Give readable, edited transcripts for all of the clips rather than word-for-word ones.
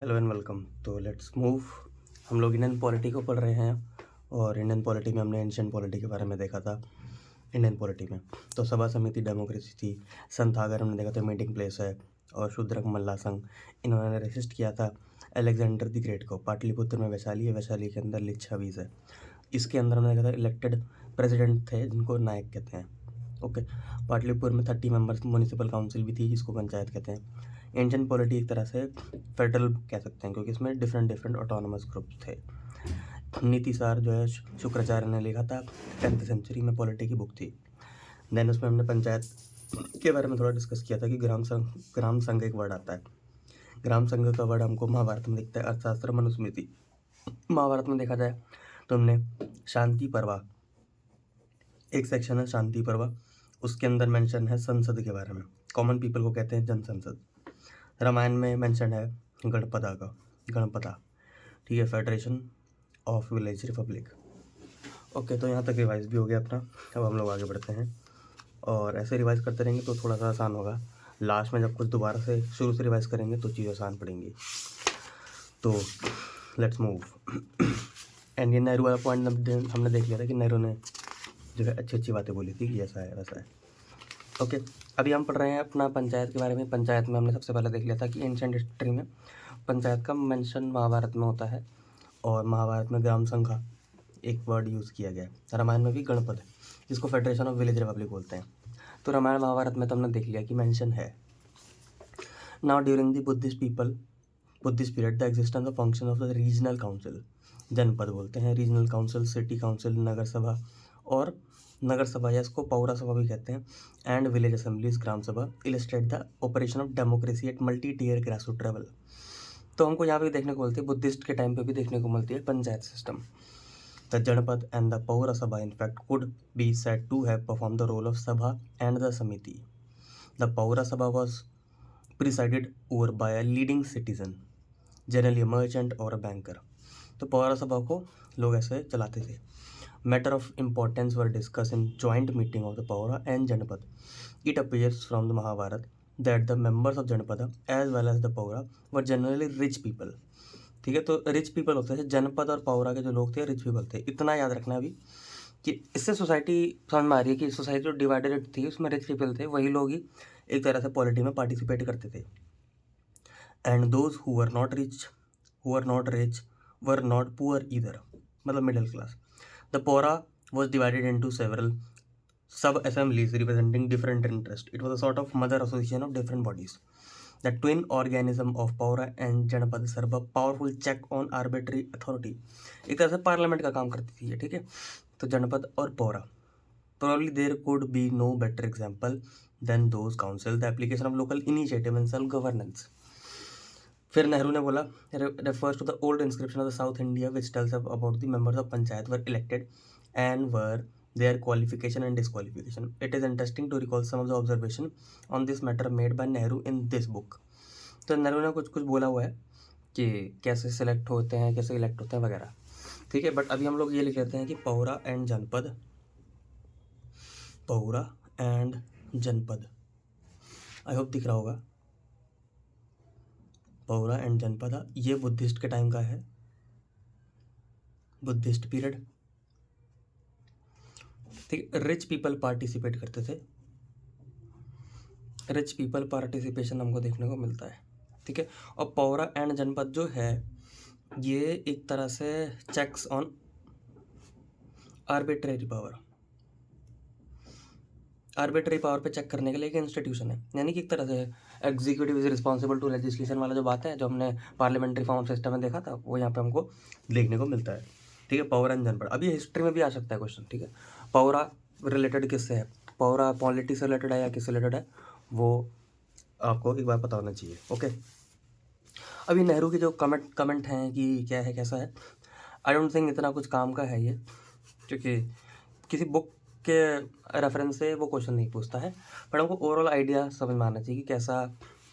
Hello and welcome. तो let's move. हम लोग इंडियन पॉलिटी को पढ़ रहे हैं और इंडियन पॉलिटी में हमने एंशियंट पॉलिटी के बारे में देखा था। इंडियन पॉलिटी में तो सभा समिति डेमोक्रेसी थी, संथागर हमने देखा था मीटिंग प्लेस है, और शूद्रक मल्ला संघ इन्होंने रेसिस्ट किया था अलेक्जेंडर द ग्रेट को। पाटलिपुत्र में वैशाली है, वैशाली के अंदर लिच्छवीज है। इसके अंदर हमने देखा था इलेक्टेड प्रेसिडेंट थे जिनको नायक कहते हैं। ओके, पाटलिपुत्र में 30 मेंबर्स म्यूनिसिपल काउंसिल भी थी जिसको पंचायत कहते हैं। एंशियंट पॉलिटी एक तरह से फेडरल कह सकते हैं क्योंकि इसमें डिफरेंट डिफरेंट ऑटोनमस ग्रुप्स थे। नीतिसार जो है शुक्राचार्य ने लिखा था, 10th सेंचुरी में पॉलिटी की बुक थी। देन उसमें हमने पंचायत के बारे में थोड़ा डिस्कस किया था कि ग्राम संघ एक वर्ड आता है। ग्राम संघ का वर्ड हमको महाभारत में दिखता है, अर्थशास्त्र मनुस्मृति। महाभारत में देखा जाए तो हमने शांति पर्वा, एक सेक्शन है शांति पर्वा, उसके अंदर मेंशन है संसद के बारे में। कॉमन पीपल को कहते हैं जन संसद। रामायण में मेंशन है गणपदा का, गणपता, ठीक है, federation of village Republic. Okay, तो यहाँ तक रिवाइज भी हो गया अपना। अब हम लोग आगे बढ़ते हैं और ऐसे रिवाइज करते रहेंगे तो थोड़ा सा आसान होगा। लास्ट में जब कुछ दोबारा से शुरू से रिवाइज करेंगे तो चीज़ें आसान पड़ेंगी। तो लेट्स मूव। एंड ये नेहरू वाला पॉइंट हमने देख लिया था कि नेहरू ने जो है अच्छी अच्छी बातें बोली थी कि ऐसा है वैसा है। ओके, अभी हम पढ़ रहे हैं अपना पंचायत के बारे में। पंचायत में हमने सबसे पहले देख लिया था कि एंशिएंट हिस्ट्री में पंचायत का मेंशन महाभारत में होता है, और महाभारत में ग्राम संघ का एक वर्ड यूज़ किया गया है। रामायण में भी गणपत है जिसको फेडरेशन ऑफ विलेज रिपब्लिक बोलते हैं। तो रामायण महाभारत में तो हमने देख लिया कि मेंशन है। Now during the Buddhist period the existence of function of the regional council, जनपद बोलते हैं, रीजनल काउंसिल, सिटी काउंसिल, नगर सभा और नगर सभा या इसको पौरा सभा भी कहते हैं, and village assemblies, gram sabha, illustrate the operation of democracy at multi tier grassroot level. तो हमको यहाँ पे देखने को मिलती है, बुद्धिस्ट के टाइम पे भी देखने को मिलती है पंचायत सिस्टम। द जनपद एंड द पौरा सभा in fact could be said to have performed the role of sabha and the samiti. The पौरा सभा was presided over by a leading citizen, generally a merchant or a banker. तो पौरा सभा को लोग ऐसे चलाते थे। Matter of importance were discussed in joint meeting of the Paura and Janapad. It appears from the Mahabharata that the members of Janapada as well as the Paura were generally rich people. ठीक है, तो rich people होते थे। जनपद और पौरा के जो लोग थे रिच पीपल थे। इतना याद रखना अभी कि इससे सोसाइटी समझ में आ रही है कि सोसाइटी जो डिवाइडेड थी उसमें रिच पीपल थे, वही लोग ही एक तरह से पॉलिटी में पार्टिसिपेट करते थे। And those who were not rich were not poor either, मतलब middle class. The Pora was divided into several sub-assemblies representing different interests. It was a sort of mother association of different bodies. The twin organism of Paura and Janapad serve a powerful check on arbitrary authority. एक तरह से parliament का काम करती थी ये, ठीक है। तो जनपद और पौरा, probably there could be no better example than those council, the application of local initiative and self-governance. फिर नेहरू ने बोला, refers to the old inscription of the South India which tells about the members of panchayat were elected and were their qualification and disqualification. It is interesting to recall some of the observation on this matter made by Nehru in this book. तो नेहरू ने कुछ कुछ बोला हुआ है कि कैसे select होते हैं, कैसे इलेक्ट होते हैं वगैरह, ठीक है। बट अभी हम लोग ये लिख लेते हैं कि पौरा एंड जनपद, पौरा एंड जनपद, आई होप दिख रहा होगा, पौरा एंड जनपदा, ये बुद्धिस्ट के टाइम का है, बुद्धिस्ट पीरियड, ठीक। रिच पीपल पार्टिसिपेट करते थे, रिच पीपल पार्टिसिपेशन हमको देखने को मिलता है, ठीक है। और पौरा एंड जनपद जो है ये एक तरह से checks on arbitrary power, arbitrary power पे चेक करने के लिए एक इंस्टीट्यूशन है, यानी कि एक तरह से executive is responsible to legislation वाला जो बात है, जो हमने पार्लियामेंट्री फॉर्म सिस्टम में देखा था, वो यहाँ पे हमको देखने को मिलता है, ठीक है। पौरा एंड जनपद, अभी हिस्ट्री में भी आ सकता है क्वेश्चन, ठीक है। पौरा रिलेटेड किससे है, पौरा पॉलिटिक्स से रिलेटेड है या किससे रिलेटेड है, वो आपको एक बार पता होना चाहिए, ओके। अभी नेहरू के जो कमेंट हैं कि क्या है कैसा है, आई डोंट थिंक इतना कुछ काम का है ये, क्योंकि किसी बुक के रेफरेंस से वो क्वेश्चन नहीं पूछता है, बट हमको ओवरऑल आइडिया समझ में आना चाहिए कि कैसा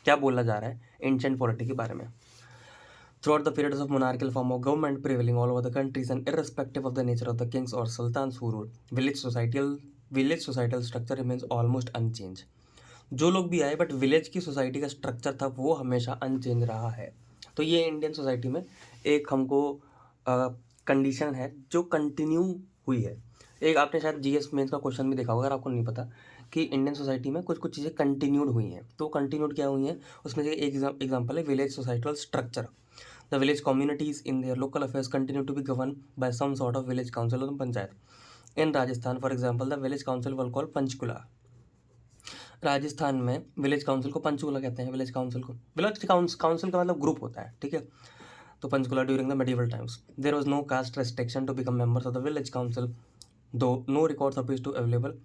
क्या बोला जा रहा है एंशिएंट पॉलिटी के बारे में। Throughout the periods of monarchical form of government prevailing all over the countries and irrespective of the nature of the kings or sultans who ruled, village societal structure remains almost unchanged. जो लोग भी आए but village की society का structure था वो हमेशा unchange रहा है, तो ये इंडियन सोसाइटी में एक हमको कंडीशन है जो कंटिन्यू हुई है। एक आपने शायद जीएस मेंस का क्वेश्चन भी देखा होगा, अगर आपको नहीं पता, कि इंडियन सोसाइटी में कुछ कुछ चीज़ें कंटिन्यूड हुई हैं। तो कंटिन्यूड क्या हुई हैं, उसमें से एक एग्जाम्पल है village societal structure. The village communities in their local affairs continue to be govern by some sort of village council और panchayat. In Rajasthan for example the village council was call Panchkula. Rajasthan में विलेज काउंसिल को पंचकुला कहते हैं। Village council council का मतलब group होता है, ठीक है। तो Panchkula during the medieval times there was no caste restriction to become members of the village council, though no records appears to available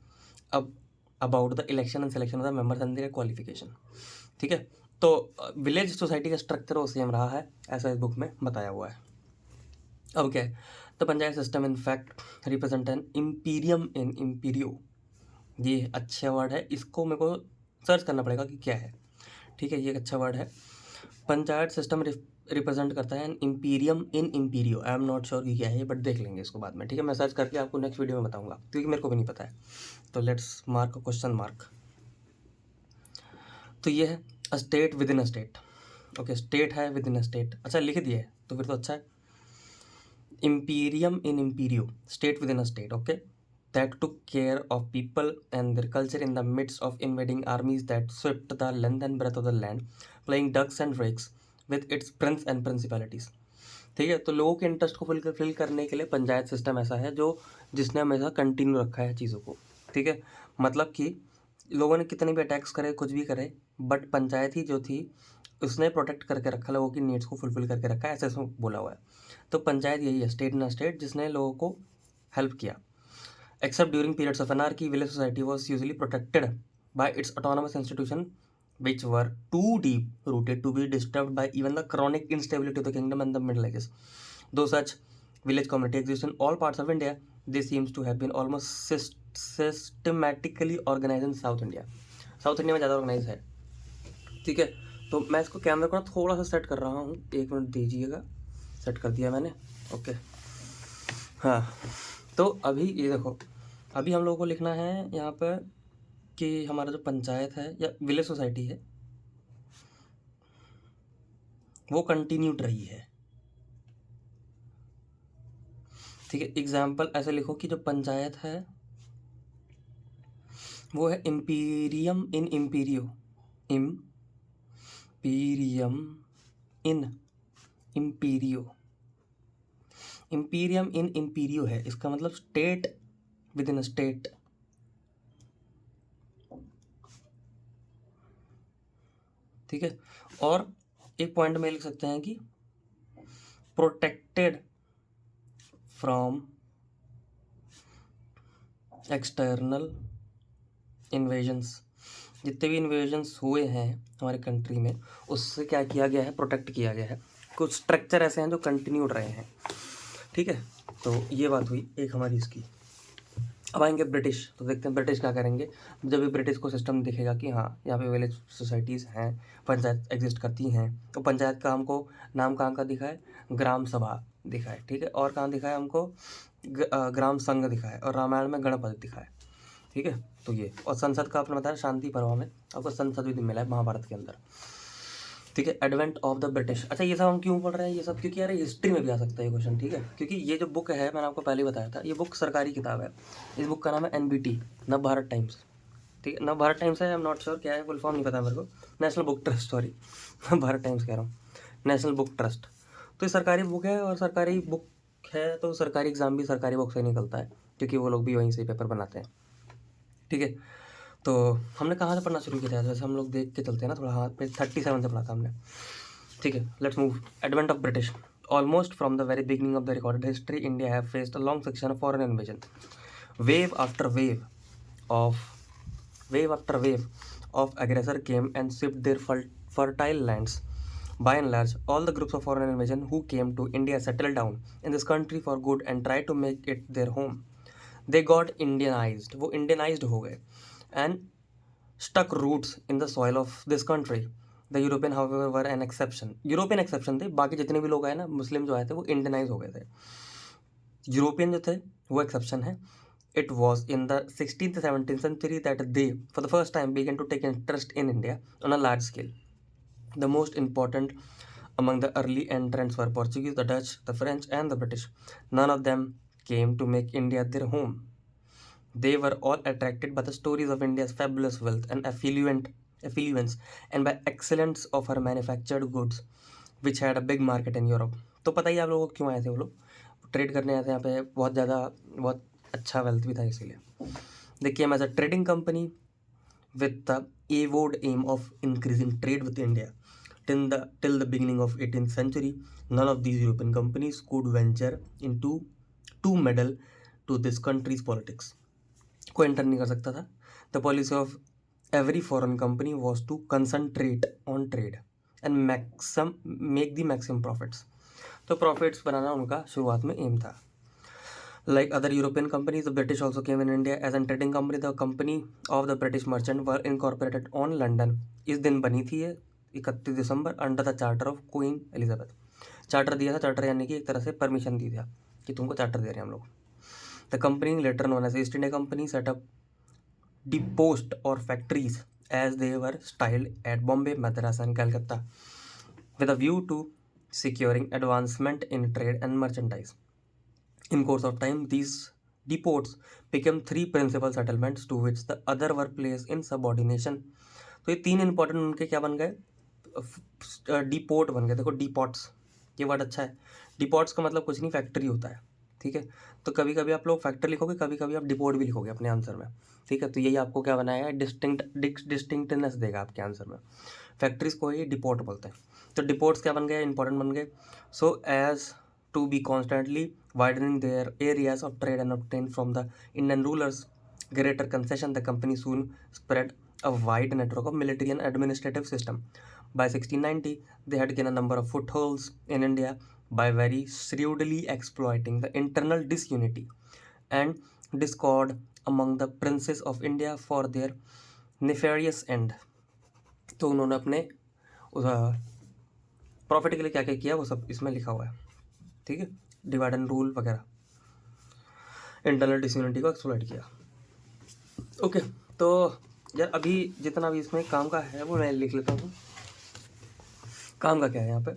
अब about the election and selection of the members and their qualification, ठीक है। तो village society का structure वो same रहा है, ऐसा इस बुक में बताया हुआ है। अब क्या है, the panchayat system in fact represent an imperium in imperio. ये अच्छा वर्ड है, इसको मेरे को सर्च करना पड़ेगा कि क्या है, ठीक है। ये एक अच्छा वर्ड है। पंचायत सिस्टम रिप्रेजेंट करता है an imperium in imperio. I am not sure कि क्या है, बट देख लेंगे इसको बाद में, ठीक है। मैं सर्च करके आपको नेक्स्ट वीडियो में बताऊंगा, क्योंकि मेरे को भी नहीं पता है। तो लेट्स मार्क क्वेश्चन मार्क। तो ये है a state within a state. Okay, state है विद इन अ स्टेट, अच्छा लिख दिया है तो फिर तो अच्छा है। Imperium in imperio, state within a state, okay, that took care of people and their culture in the midst of invading armies that swept the length and breadth of the land, playing ducks and drakes with its prince and principalities। ठीक है, तो लोगों के interest को fill करने के लिए panchayat system ऐसा है जो जिसने हमेशा कंटिन्यू रखा है चीज़ों को, ठीक है। मतलब कि लोगों ने कितने भी अटैक्स करे, कुछ भी करे, बट पंचायत ही जो थी उसने प्रोटेक्ट करके रखा, लोगों की नीड्स को फुलफिल करके रखा है, ऐसे इसमें बोला हुआ है। तो पंचायत यही है, स्टेट इन स्टेट, जिसने लोगों को हेल्प किया। Except during periods of anarchy, village society was usually protected by its autonomous institution, which were too deep rooted to be disturbed by even the chronic instability of the kingdom and the Middle Ages. Though such village community exists in all parts of India, they seems to have been almost systematically organized in South India. South India में ज़्यादा organise है, ठीक है। तो मैं इसको कैमरे को थोड़ा सा सेट कर रहा हूँ, 1 मिनट दीजिएगा। सेट कर दिया मैंने, ओके। हाँ, तो अभी ये देखो, अभी हम लोगों को लिखना है यहाँ पर कि हमारा जो पंचायत है या विलेज सोसाइटी है वो कंटिन्यूड रही है, ठीक है। एग्जाम्पल ऐसे लिखो कि जो पंचायत है वो है imperium in इम्पीरियो, Imperium in इम्पीरियो, Imperium in इम्पीरियो है, इसका मतलब स्टेट विद इन स्टेट, ठीक है। और एक पॉइंट में लिख सकते हैं कि प्रोटेक्टेड फ्रॉम एक्सटर्नल इन्वेजन्स। जितने भी इन्वेजन्स हुए हैं हमारे कंट्री में, उससे क्या किया गया है, प्रोटेक्ट किया गया है। कुछ स्ट्रक्चर ऐसे हैं जो कंटिन्यूड रहे हैं, ठीक है। तो ये बात हुई एक हमारी इसकी। अब आएंगे ब्रिटिश, तो देखते हैं ब्रिटिश क्या करेंगे। जब भी ब्रिटिश को सिस्टम दिखेगा कि हाँ यहाँ पे विलेज सोसाइटीज़ हैं, पंचायत एग्जिस्ट करती हैं, तो पंचायत का हमको नाम कहाँ का दिखा है, ग्राम सभा दिखा है, ठीक है। और कहाँ दिखा है हमको, ग्राम संघ दिखा है, और रामायण में गणपति दिखा है, ठीक है। तो ये, और संसद का आपने बताया शांति पर्व में आपको संसद भी मिला है महाभारत के अंदर, ठीक है। एडवेंट ऑफ द ब्रिटिश, अच्छा ये सब हम क्यों पढ़ रहे हैं ये सब, क्योंकि यार हिस्ट्री में भी आ सकता है ये क्वेश्चन, ठीक है। क्योंकि ये जो बुक है मैंने आपको पहले बताया था, ये बुक सरकारी किताब है। इस बुक का नाम है NBT, नवभारत टाइम्स, ठीक है। नवभारत टाइम्स है, आई एम नॉट श्योर क्या है, फुल फॉर्म नहीं पता मेरे को। National book trust, sorry Navbharat times कह रहा हूँ, नेशनल बुक ट्रस्ट। तो ये सरकारी बुक है, और सरकारी बुक है तो सरकारी एग्ज़ाम भी सरकारी बुक से निकलता है, क्योंकि वो लोग भी वहीं से पेपर बनाते हैं, ठीक है। तो हमने कहाँ से पढ़ना शुरू किया था, वैसे हम लोग देख के चलते हैं ना थोड़ा, हाँ पेज 37 से पढ़ा था हमने, ठीक है। Let's move. Advent of British, almost from the very beginning of the recorded history India have faced a long section of foreign invasion, wave after wave of aggressor came and swept their fertile lands. By and large, all the groups of foreign invasion who came to India settled down in this country for good and tried to make it their home. They got Indianized, वो Indianized हो गए, and stuck roots in the soil of this country. The European however were an exception. European exception थे, बाकी जितने भी लोग आए ना, मुस्लिम जो आए थे वो इंडियनाइज हो गए थे। यूरोपियन जो थे वो एक्सेप्शन है। It was in the 16th to 17th century that they, for the first time, began to take interest in India on a large scale. The most important Among the early entrants were Portuguese, the Dutch, the French, and the British. None of them came to make India their home. They were all attracted by the stories of India's fabulous wealth and affluence, and by excellence of her manufactured goods, which had a big market in Europe. तो पता ही आप लोगों को क्यों आए थे वो लोग ट्रेड करने आए थे यहाँ पे, बहुत अच्छा वेल्थ भी था इसीलिए. They came as a trading company with the avowed aim of increasing trade with India. Till the beginning of 18th century, none of these European companies could venture into to meddle to this country's politics. कोई enter नहीं कर सकता था. The policy of every foreign company was to concentrate on trade and make the maximum profits. तो profits बनाना उनका शुरुआत में M था. Like other European companies, the British also came in India as a trading company. The company of the British merchant were incorporated on London. इस दिन बनी थी ये 31 December under the charter of queen Elizabeth. Charter दिया था, charter यानी कि एक तरह से परमिशन दी था कि तुमको चार्टर दे रहे हैं हम लोग. The company later known as East India Company set up depots और factories as they were styled at Bombay, Madras and Calcutta with a view to securing advancement in trade and merchandise. In course of time, these depots became three principal settlements to which the other were placed in subordination. तो ये तीन important उनके क्या बन गए, depot बन गए. देखो डिपॉट्स, ये वर्ड अच्छा है. डिपॉट्स का मतलब कुछ नहीं, फैक्ट्री होता है. ठीक है, तो कभी कभी आप लोग फैक्ट्री लिखोगे, कभी कभी आप डिपोट भी लिखोगे अपने आंसर में. ठीक है, तो यही आपको क्या बनाया है, डिस्टिंक्टनेस देगा आपके आंसर में. फैक्ट्रीज को ये डिपोट बोलते हैं. तो डिपोट्स क्या बन गए, इंपॉर्टेंट बन गए. So as to be constantly widening their areas of trade and obtain from the Indian rulers greater concession, the company soon spread a wide network of military and administrative system. By 1690, they had gained a number of footholds in India by very shrewdly exploiting the internal disunity and discord among the princes of India for their nefarious end. तो उन्होंने अपने profit के लिए क्या क्या किया वो सब इसमें लिखा हुआ है. ठीक है, डिवाइड एंड रूल वगैरह, इंटरनल डिसयूनिटी को एक्सप्लॉइट किया. ओके, तो यार अभी जितना भी इसमें काम का है वो मैं लिख लेता हूँ. काम का क्या है यहाँ पे,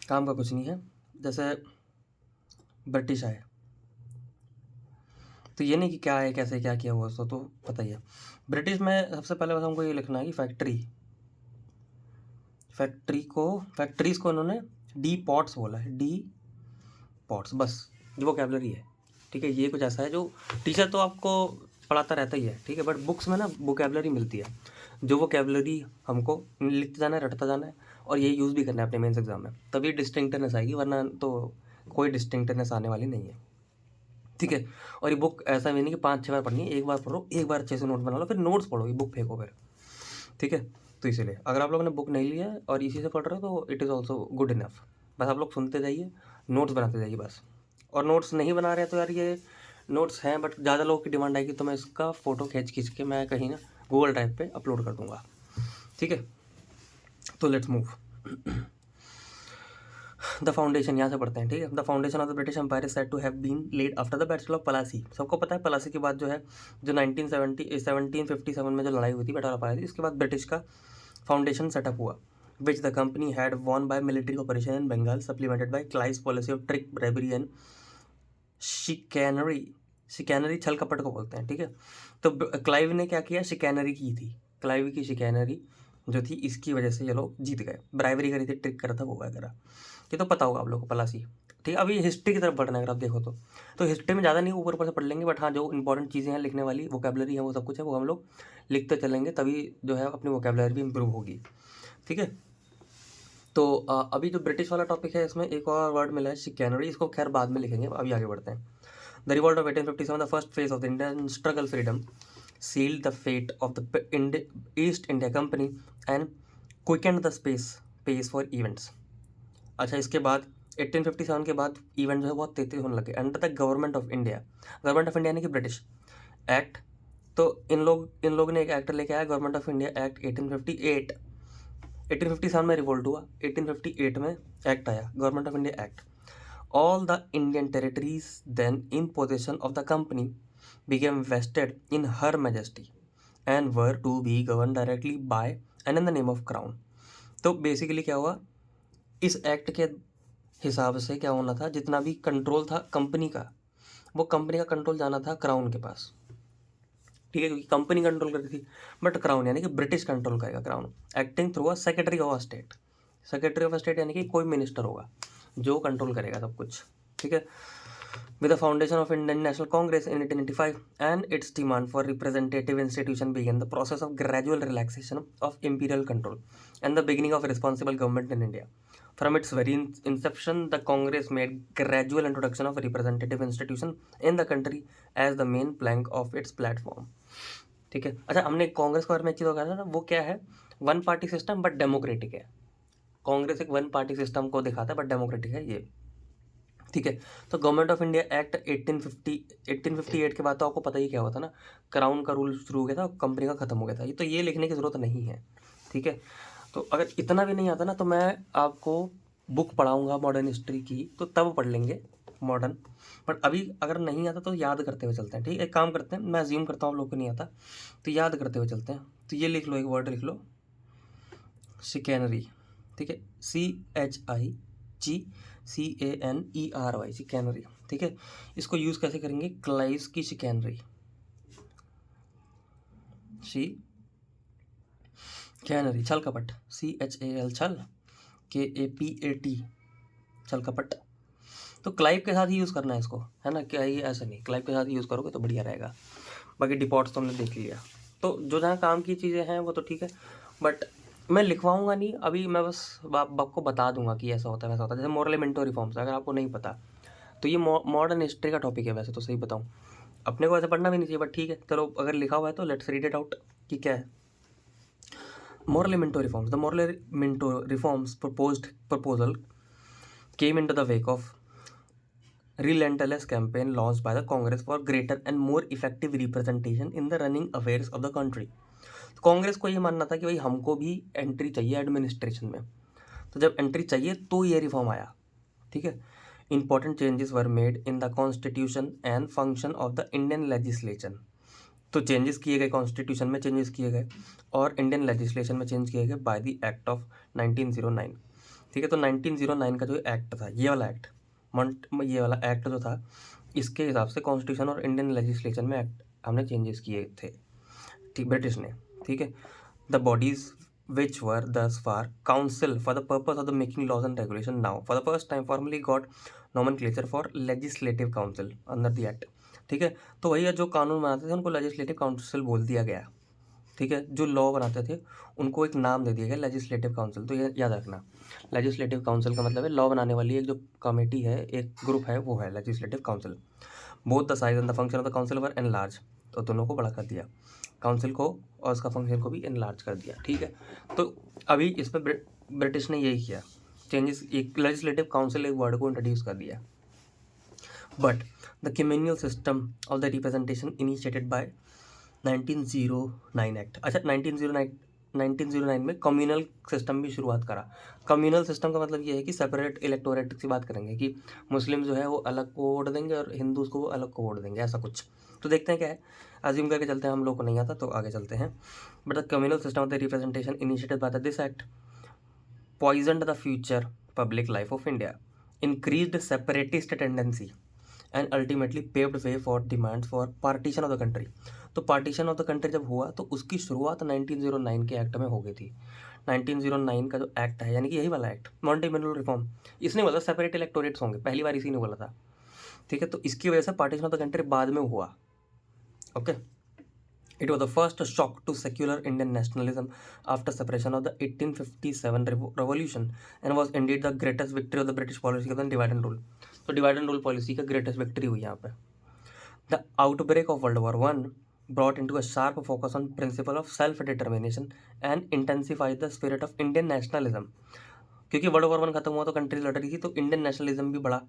काम का कुछ नहीं है. जैसे ब्रिटिश आए तो ये नहीं कि क्या है, कैसे क्या किया हुआ तो पता ही है. ब्रिटिश में सबसे पहले बस हमको ये लिखना है कि फैक्ट्रीज को इन्होंने डी पॉट्स बोला है. डी पॉट्स, बस जो वोकैबलरी है. ठीक है, ये कुछ ऐसा है जो टीचर तो आपको पढ़ाता रहता ही है. ठीक है, बट बुक्स में ना वोकैबलरी मिलती है, जो वोकैबलरी हमको लिखते जाना है, रटता जाना है और ये यूज़ भी करना है अपने मेंस एग्जाम में, तभी डिस्टिंक्टनेस आएगी, वरना तो कोई डिस्टिंक्टनेस आने वाली नहीं है. ठीक है, और ये बुक ऐसा भी नहीं कि 5-6 बार पढ़नी है, एक बार पढ़ो, एक बार अच्छे से नोट बना लो, फिर नोट्स पढ़ो, ये बुक फेंको फिर. ठीक है, तो इसीलिए अगर आप लोगों ने बुक नहीं लिया है और इसी से पढ़ रहे हो तो it is also good enough. बस आप लोग सुनते जाइए, नोट्स बनाते जाइए बस. और नोट्स नहीं बना रहे तो यार ये नोट्स हैं, बट ज़्यादा लोगों की डिमांड आएगी तो मैं इसका फ़ोटो खींच के मैं कहीं ना गूगल ड्राइव पे अपलोड कर दूंगा. ठीक है, तो लेट्स मूव. द फाउंडेशन यहाँ से पढ़ते हैं. ठीक है, the foundation of the British empire is said to have been laid after the battle of Plassey. सबको पता है पलासी के बाद जो है, जो 1757 में जो लड़ाई हुई थी, बैटल ऑफ पलासी, इसके बाद ब्रिटिश का फाउंडेशन सेटअप हुआ, which the company had won by military operation in Bengal, supplemented by Clive's policy of trick, bribery and chicanery. शिकैनरी छल कपट को बोलते हैं. ठीक है, तो क्लाइव ने क्या किया, शिकैनरी की थी. क्लाइव की शिकैनरी जो थी, इसकी वजह से ये लोग जीत गए. ब्राइवरी करी थी, ट्रिक करा था, वो वगैरह. ये तो पता होगा आप लोगों को, पलासी. ठीक है, अभी हिस्ट्री की तरफ बढ़ना है अगर आप देखो तो हिस्ट्री में ज़्यादा नहीं ऊपर ऊपर से पढ़ लेंगे, बट हाँ जो इंपॉर्टेंट चीज़ें हैं लिखने वाली, वोकैबलरी है, वो सब कुछ है, वो हम लोग लिखते चलेंगे, तभी जो है अपनी वोकैबलरी भी इंप्रूव होगी. ठीक है, तो अभी जो ब्रिटिश वाला टॉपिक है इसमें एक और वर्ड मिला है, शिकैनरी. इसको खैर बाद में लिखेंगे, अभी आगे बढ़ते हैं. The revolt of 1857, the first phase of the Indian struggle freedom, sealed the fate of the East India Company and quickened the space for events. अच्छा, इसके बाद 1857 के बाद इवेंट जो है बहुत तेज़ी होने लगे. Under the government of India यानी कि ब्रिटिश एक्ट, तो इन लोग ने एक एक्ट लेके आया, गवर्नमेंट ऑफ इंडिया एक्ट 1858. 1857 में रिवोल्ट हुआ, 1858 में एक्ट आया, government of India act. All the Indian territories then in possession of the company became vested in her majesty and were to be governed directly by and in the name of crown. तो basically क्या हुआ, इस act के हिसाब से क्या होना था, जितना भी कंट्रोल था कंपनी का, वो कंपनी का कंट्रोल जाना था क्राउन के पास, ठीक है, क्योंकि कंपनी कंट्रोल कर रही थी, बट क्राउन यानी कि ब्रिटिश कंट्रोल करेगा crown, acting through a secretary of state. Secretary of state यानी कि कोई मिनिस्टर होगा जो कंट्रोल करेगा सब कुछ, ठीक है। With the foundation of Indian National Congress in 1885 and its demand for representative institution began the process of gradual relaxation of imperial control and the beginning of responsible government in India. From its very inception, the Congress made gradual introduction of representative institution in the country as the main plank of its platform. ठीक है, अच्छा हमने कांग्रेस के बारे में एक चीज़ कहा था ना, वो क्या है, one party system but democratic है। कांग्रेस एक वन पार्टी सिस्टम को दिखाता है बट डेमोक्रेटिक है ये, ठीक है। तो गवर्नमेंट ऑफ इंडिया एक्ट 1858 के बाद तो आपको पता ही क्या हुआ था ना, क्राउन का रूल शुरू हो गया था, कंपनी का खत्म हो गया था। ये तो ये लिखने की ज़रूरत नहीं है, ठीक है। तो अगर इतना भी नहीं आता ना तो मैं आपको बुक पढ़ाऊँगा मॉडर्न हिस्ट्री की, तो तब पढ़ लेंगे मॉडर्न, बट अभी अगर नहीं आता तो याद करते हुए चलते हैं, ठीक है। एक काम करते हैं, मैं अज्यूम करता हूँ आप लोग को नहीं आता, तो याद करते हुए चलते हैं। तो ये लिख लो, एक वर्ड लिख लो, शिकैनरी, ठीक है, CHIGCANERY, शिकैनरी, ठीक है। इसको यूज़ कैसे करेंगे, क्लाइव्स की शिकैनरी, शिकैनरी, छल कपट, CHAL, छल, KAPAT, छल कपट। तो क्लाइव के साथ ही यूज़ करना है इसको, है ना, क्या ये ऐसा नहीं, क्लाइव के साथ ही यूज़ करोगे तो बढ़िया रहेगा। बाकी डिपॉट्स तो हमने देख लिया, तो जो जहाँ काम की चीज़ें हैं वो तो ठीक है, बट मैं लिखवाऊंगा नहीं अभी, मैं बस आपको बता दूंगा कि ऐसा होता है वैसा होता है। जैसे मोरलेमेंटो रिफॉर्म्स, अगर आपको नहीं पता तो ये मॉडर्न हिस्ट्री का टॉपिक है, वैसे तो सही बताऊँ अपने को ऐसे पढ़ना भी नहीं चाहिए, बट ठीक है चलो, अगर लिखा हुआ है तो लेट्स रीड इट आउट कि क्या है। Morley Minto reforms, the Morley Minto reforms proposal came into the wake of relentless campaign launched by the Congress for greater and more effective representation in the running affairs of the country. तो कांग्रेस को ये मानना था कि भाई हमको भी एंट्री चाहिए एडमिनिस्ट्रेशन में, तो जब एंट्री चाहिए तो ये रिफॉर्म आया, ठीक है। Important changes were made in the constitution and function of the Indian legislation. तो चेंजेस किए गए, कॉन्स्टिट्यूशन में चेंजेस किए गए और इंडियन लेजिस्लेशन में चेंज किए गए बाय द एक्ट ऑफ 1909, ठीक है। तो 1909 का जो एक्ट था, ये वाला एक्ट, ये वाला एक्ट जो था, इसके हिसाब से कॉन्स्टिट्यूशन और इंडियन लेजिस्लेशन में एक्ट हमने चेंजेस किए थे, ठीक, ब्रिटिश ने, ठीक है। The bodies which were thus far council for the purpose of the making laws and regulation now for the first time formally got nomenclature for legislative council under the act, ठीक है। तो वही जो कानून बनाते थे उनको लेजिस्लेटिव काउंसिल बोल दिया गया, ठीक है। जो लॉ बनाते थे उनको एक नाम दे दिया गया लेजिस्लेटिव काउंसिल। तो ये याद रखना, लेजिस्लेटिव काउंसिल का मतलब है लॉ बनाने वाली एक जो कमेटी है, एक ग्रुप है, वो है legislative council. Both the size and the function of the council were enlarge, तो दोनों को बड़ा कर दिया, काउंसिल को और उसका फंक्शन को भी एनलार्ज कर दिया, ठीक है। तो अभी इसमें ब्रिटिश ने यही किया, चेंजेस, एक लेजिस्लेटिव काउंसिल एक वर्ड को इंट्रोड्यूस कर दिया। But the communal system of the representation initiated by 1909 act, अच्छा 1909 में कम्युनल सिस्टम भी शुरुआत करा। कम्युनल सिस्टम का मतलब ये है कि सेपरेट इलेक्टोरेट की बात करेंगे कि मुस्लिम जो है वो अलग को वोट देंगे और हिंदू को वो अलग को वोट देंगे, ऐसा कुछ। तो देखते हैं क्या है, अज्यूम करके चलते हैं, हम लोग को नहीं आता तो आगे चलते हैं। But the communal system of the representation initiated by this act poisoned the future public life of India, increased separatist tendency and ultimately paved way for demands for partition of the country। तो partition of the country जब हुआ तो उसकी शुरुआत 1909 के act में हो गई थी। 1909 का जो एक्ट है, यानी कि यही वाला एक्ट, मॉन्टेमिनल रिफॉर्म, इसने बोला सेपरेट इलेक्टोरेट्स होंगे, पहली बार इसी ने बोला था, ठीक है। तो इसकी वजह से पार्टीशन ऑफ द कंट्री बाद में हुआ, okay. It was the first shock to secular Indian nationalism after separation of the 1857 revolution and was indeed the greatest victory of the British policy of the divide and rule। तो divide and rule policy का greatest victory हुई यहाँ पे। The outbreak of World War I brought into a sharp focus on principle of self-determination and intensified the spirit of Indian nationalism। क्योंकि world war 1 खत्म हुआ तो country लड़ रही थी, तो इंडियन नेशनलिज्म भी बढ़ा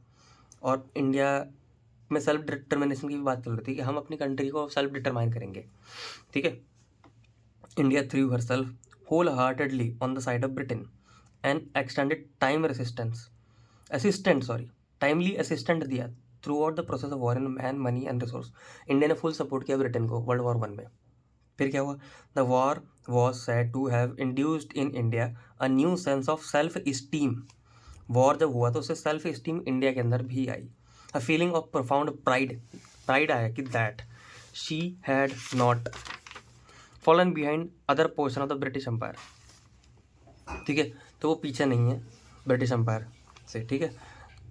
और इंडिया में सेल्फ डिटर्मिनेशन की भी बात चल रही थी कि हम अपनी कंट्री को सेल्फ डिटरमाइन करेंगे, ठीक है। India threw herself whole heartedly on the side of Britain and extended timely assistant दिया throughout the process of war in man, money and resource. India ने फुल सपोर्ट किया Britain को world war 1 में। फिर क्या हुआ, the war was said to have induced in India a new sense of self esteem war जब हुआ तो उससे सेल्फ इस्टीम इंडिया के अंदर भी आई, a feeling of profound pride आया कि that she had not fallen behind other portion of the British empire. ठीक है, तो वो पीछे नहीं है ब्रिटिश एम्पायर से। ठीक है,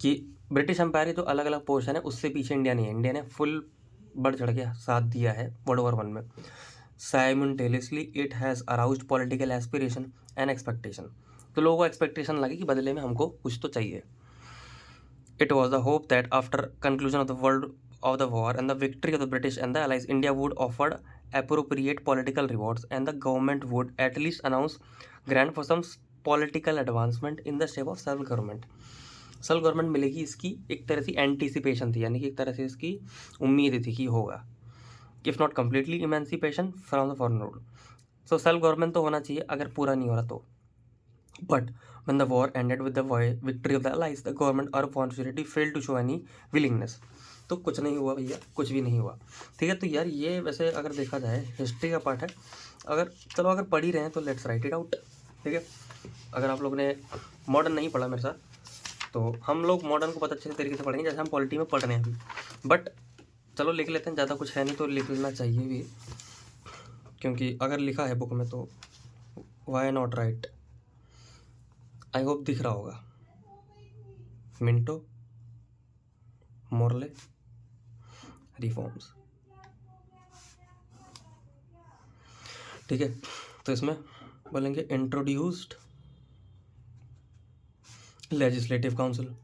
कि ब्रिटिश एम्पायर के जो अलग अलग पोर्शन है उससे पीछे इंडिया नहीं है। इंडिया ने फुल बढ़ चढ़ के साथ दिया है वर्ल्ड वॉर 1 में। Simultaneously it has aroused political aspiration and expectation. तो लोगों को एक्सपेक्टेशन लगी कि बदले में हमको कुछ तो चाहिए। It was the hope that after conclusion of the war and the victory of the British and the allies, India would offered appropriate political rewards and the government would at least announce grant for some political advancement in the shape of self government। Self government मिलेगी, इसकी एक तरह से anticipation थी, यानी कि एक तरह से इसकी उम्मीद थी कि होगा। If not completely emancipation from the foreign rule. So self government तो होना चाहिए अगर पूरा नहीं हो रहा तो। But when the war ended with the victory of the allies, the government or opportunity failed to show any willingness। तो कुछ नहीं हुआ भैया, कुछ भी नहीं हुआ। ठीक है, तो यार ये वैसे अगर देखा जाए हिस्ट्री का पार्ट है, अगर पढ़ ही रहे हैं तो लेट्स राइट इट आउट। ठीक है, अगर आप लोग ने मॉडर्न नहीं पढ़ा मेरे साथ तो हम लोग मॉडर्न को बहुत अच्छे तरीके से पढ़ेंगे जैसे हम पॉलिटी में पढ़ रहे हैं अभी। बट चलो लिख लेते हैं, ज़्यादा कुछ है नहीं तो लिख लेना चाहिए भी, क्योंकि अगर लिखा है बुक में तो why not right. I hope दिख रहा होगा। Minto Morley reforms. ठीक है, तो इसमें बोलेंगे introduced legislative council.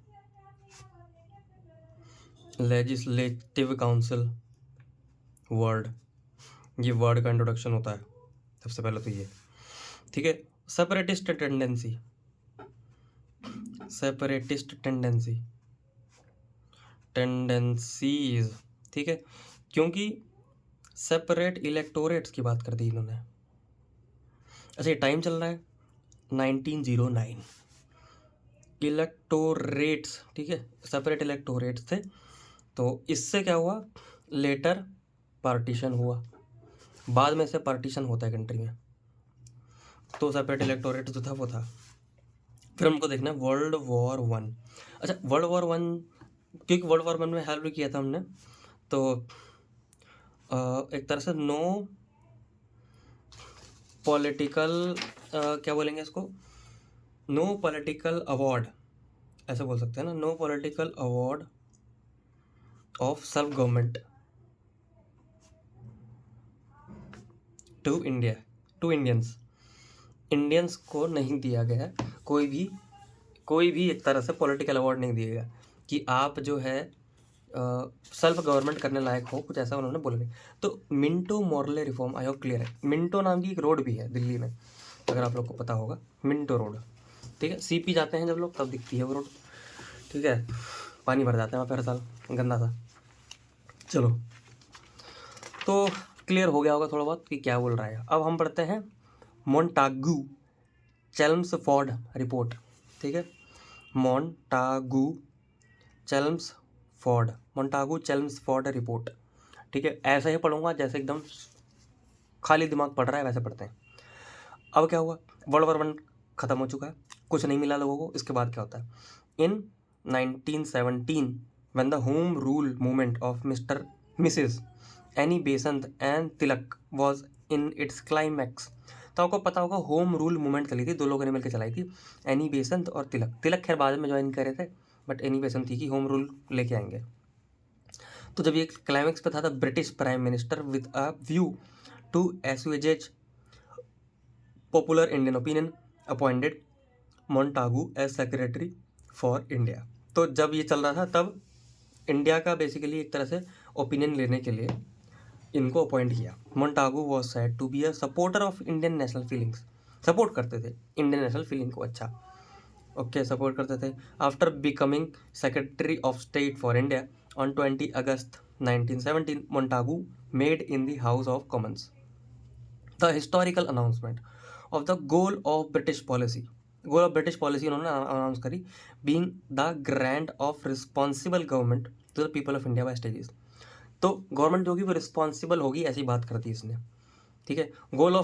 Legislative council word, ये वर्ड का इंट्रोडक्शन होता है सबसे पहले तो ये। ठीक है, सेपरेटिस्ट टेंडेंसीज। ठीक है, क्योंकि सेपरेट इलेक्टोरेट्स की बात कर दी इन्होंने। अच्छा, ये टाइम चल रहा है 1909। इलेक्टोरेट्स, ठीक है, सेपरेट इलेक्टोरेट्स थे। तो इससे क्या हुआ, लेटर पार्टीशन हुआ, बाद में से पार्टीशन होता है कंट्री में। तो सेपरेट इलेक्टोरेट जो था वो था। फिर हमको देखना है वर्ल्ड वॉर 1। अच्छा, वर्ल्ड वॉर 1 क्योंकि वर्ल्ड वॉर 1 में हेल्प किया था हमने, तो एक तरह से नो पॉलिटिकल क्या बोलेंगे इसको, नो पॉलिटिकल अवॉर्ड ऐसे बोल सकते हैं ना, no political award of self government to Indians को नहीं दिया गया। कोई भी एक तरह से पॉलिटिकल अवार्ड नहीं दिया गया कि आप जो है सेल्फ गवर्नमेंट करने लायक हो, कुछ ऐसा उन्होंने बोला नहीं। तो Minto Morley reform, I hope clear है। मिंटो नाम की एक रोड भी है दिल्ली में, अगर आप लोग को पता होगा, मिंटो रोड। ठीक है, सीपी जाते हैं जब लोग तब दिखती है वो रोड। ठीक है, पानी भर जाता है वहाँ पर हर साल, गंदा सा। चलो, तो क्लियर हो गया होगा थोड़ा बहुत कि क्या बोल रहा है। अब हम पढ़ते हैं मोंटागू चेल्मसफोर्ड रिपोर्ट। ठीक है, मोंटागू चेल्मसफोर्ड रिपोर्ट। ठीक है, ऐसे ही पढ़ूंगा जैसे एकदम खाली दिमाग पढ़ रहा है वैसे पढ़ते हैं। अब क्या हुआ, वर्ल्ड वॉर 1 ख़त्म हो चुका है, कुछ नहीं मिला लोगों को। इसके बाद क्या होता है, इन 1917 when the home rule movement of Mrs any Besant and Tilak was in its climax. तो आपको पता होगा होम रूल मूवमेंट चली थी, 2 लोगों ने मिलकर चलाई थी, एनी बेसंत और तिलक खैर बाद में ज्वाइन करे थे, बट एनी बेसंत थी कि होम रूल लेके आएंगे। तो जब ये क्लाइमैक्स पे था, the British prime minister with a view to assuage popular Indian opinion appointed Montagu as secretary for India. तो जब ये चल रहा था तब इंडिया का बेसिकली एक तरह से ओपिनियन लेने के लिए इनको अपॉइंट किया। Montagu was said to be a supporter of Indian national feelings. Support करते थे इंडियन नेशनल फीलिंग को। अच्छा, ओके, सपोर्ट करते थे। After becoming secretary of state for India on 20 August 1917, Montagu made in the house of commons the historical announcement of the goal of British policy. उन्होंने announce करी, being the grant of responsible government to the people of India by stages. तो government जो होगी वो responsible होगी, ऐसी बात करती है इसने। ठीक है, गोल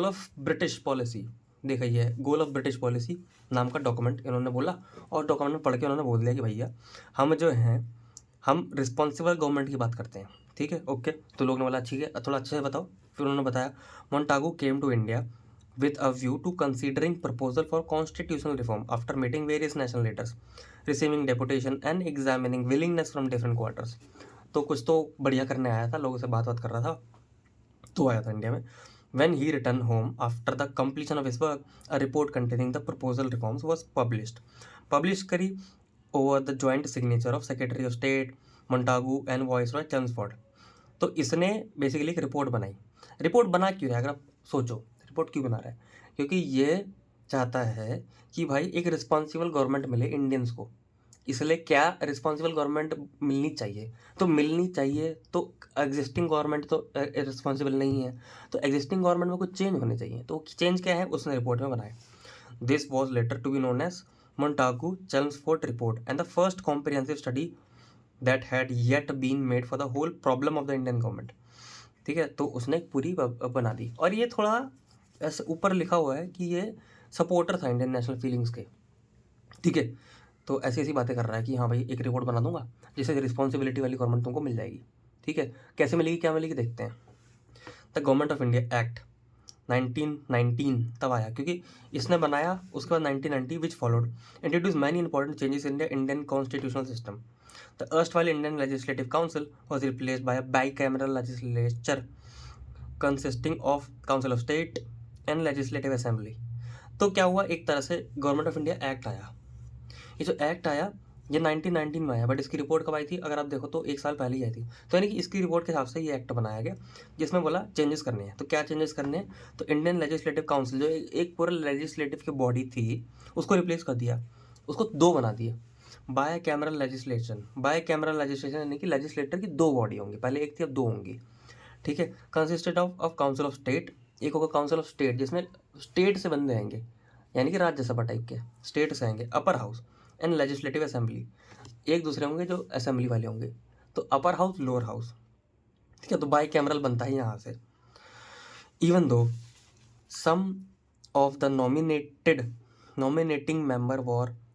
ऑफ ब्रिटिश पॉलिसी देखा ये है गोल ऑफ ब्रिटिश पॉलिसी नाम का डॉक्यूमेंट इन्होंने बोला, और डॉक्यूमेंट में पढ़ के उन्होंने बोल दिया कि भैया हम जो हैं हम रिस्पॉन्सिबल गवर्नमेंट की बात करते हैं। ठीक है, ओके। तो लोग ने बोला ठीक है, थोड़ा अच्छे से बताओ। फिर उन्होंने बताया Montagu came to India with a view to considering proposal for constitutional reform after meeting various national leaders, receiving deputation and examining willingness from different quarters। तो कुछ तो बढ़िया करने आया था, लोगों से बात कर रहा था, तो आया था इंडिया में। When he returned home after the completion of his work, a report containing the proposal reforms was published। Publish करी over the joint signature of Secretary of State Montagu and Viceroy Chelmsford. तो इसने basically एक report बनाई। Report बना क्यों है, अगर आप सोचो रिपोर्ट क्यों बना रहा है, क्योंकि ये चाहता है कि भाई एक रिस्पॉन्सिबल गवर्नमेंट मिले इंडियंस को। इसलिए क्या रिस्पॉन्सिबल गवर्नमेंट मिलनी चाहिए, तो मिलनी चाहिए तो एग्जिस्टिंग गवर्नमेंट तो रिस्पॉन्सिबल नहीं है, तो एग्जिस्टिंग गवर्नमेंट में कुछ चेंज होने चाहिए। तो चेंज क्या है उसने रिपोर्ट में बनाया। This was later to be known as Montagu Chelmsford report and the first comprehensive study that had yet been made for the whole problem of the Indian government. ठीक है, तो उसने एक पूरी बना दी, और ये थोड़ा ऐसे ऊपर लिखा हुआ है कि ये सपोर्टर था इंडियन नेशनल फीलिंग्स के। ठीक है, तो ऐसी ऐसी बातें कर रहा है कि हाँ भाई एक रिपोर्ट बना दूंगा जिससे रिस्पॉन्सिबिलिटी वाली गवर्नमेंट तुमको मिल जाएगी। ठीक है, कैसे मिलेगी क्या मिलेगी देखते हैं। The government of India act 1919 तब आया, क्योंकि इसने बनाया उसके बाद 1990 which followed introduce many important changes in the Indian constitutional system. The erstwhile Indian legislative council was replaced by bicameral legislature consisting of council of state and legislative assembly. तो क्या हुआ, एक तरह से गवर्नमेंट ऑफ इंडिया एक्ट आया। ये जो act आया ये 1919 में आया, बट इसकी रिपोर्ट कब आई थी अगर आप देखो तो 1 साल पहले ही आई थी। तो यानी कि इसकी रिपोर्ट के हिसाब से ये एक्ट बनाया गया जिसमें बोला चेंजेस करने हैं। तो क्या चेंजेस करने हैं, तो इंडियन लेजिस्लेटिव काउंसिल जो एक पूरा लेजिस्लेटिव की बॉडी थी उसको रिप्लेस कर दिया, उसको 2 बना दिया। Bicameral legislation, bicameral legislation यानी कि लेजिस्लेटर की 2 बॉडी होंगी, पहले एक थी अब 2 होंगी। ठीक है, consisted of council of state, एक होगा काउंसिल ऑफ स्टेट जिसमें स्टेट से बंदे आएंगे यानी कि राज्यसभा टाइप के स्टेट से आएंगे, upper house and legislative assembly एक दूसरे होंगे जो असेंबली वाले होंगे, तो अपर हाउस लोअर हाउस। ठीक है, तो बाई कैमरल बनता है यहाँ से। Even though some of the nominating member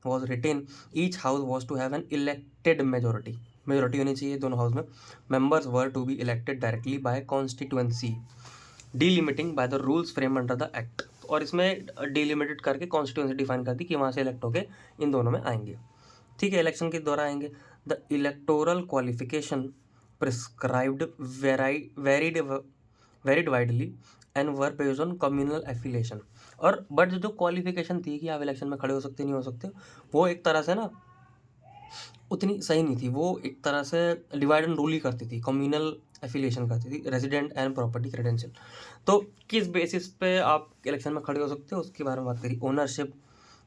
was retained, each house was to have an elected majority होनी चाहिए दोनों हाउस में। Members were to be elected directly by constituency delimiting by the rules frame under the act. और इसमें delimited करके constituency define कर दी कि वहाँ से इलेक्ट होके इन दोनों में आएंगे। ठीक है, इलेक्शन के द्वारा आएंगे। The electoral qualification prescribed varied widely and were based on communal affiliation. और बट जो क्वालिफिकेशन थी कि आप इलेक्शन में खड़े हो सकते नहीं हो सकते, वो एक तरह से ना उतनी सही नहीं थी, वो एक तरह से डिवाइड एंड रूल ही करती थी, कम्युनल एफिलिएशन करती थी, रेजिडेंट एंड प्रॉपर्टी क्रेडेंशियल। तो किस बेसिस पे आप इलेक्शन में खड़े हो सकते हो उसके बारे में बात करी। ओनरशिप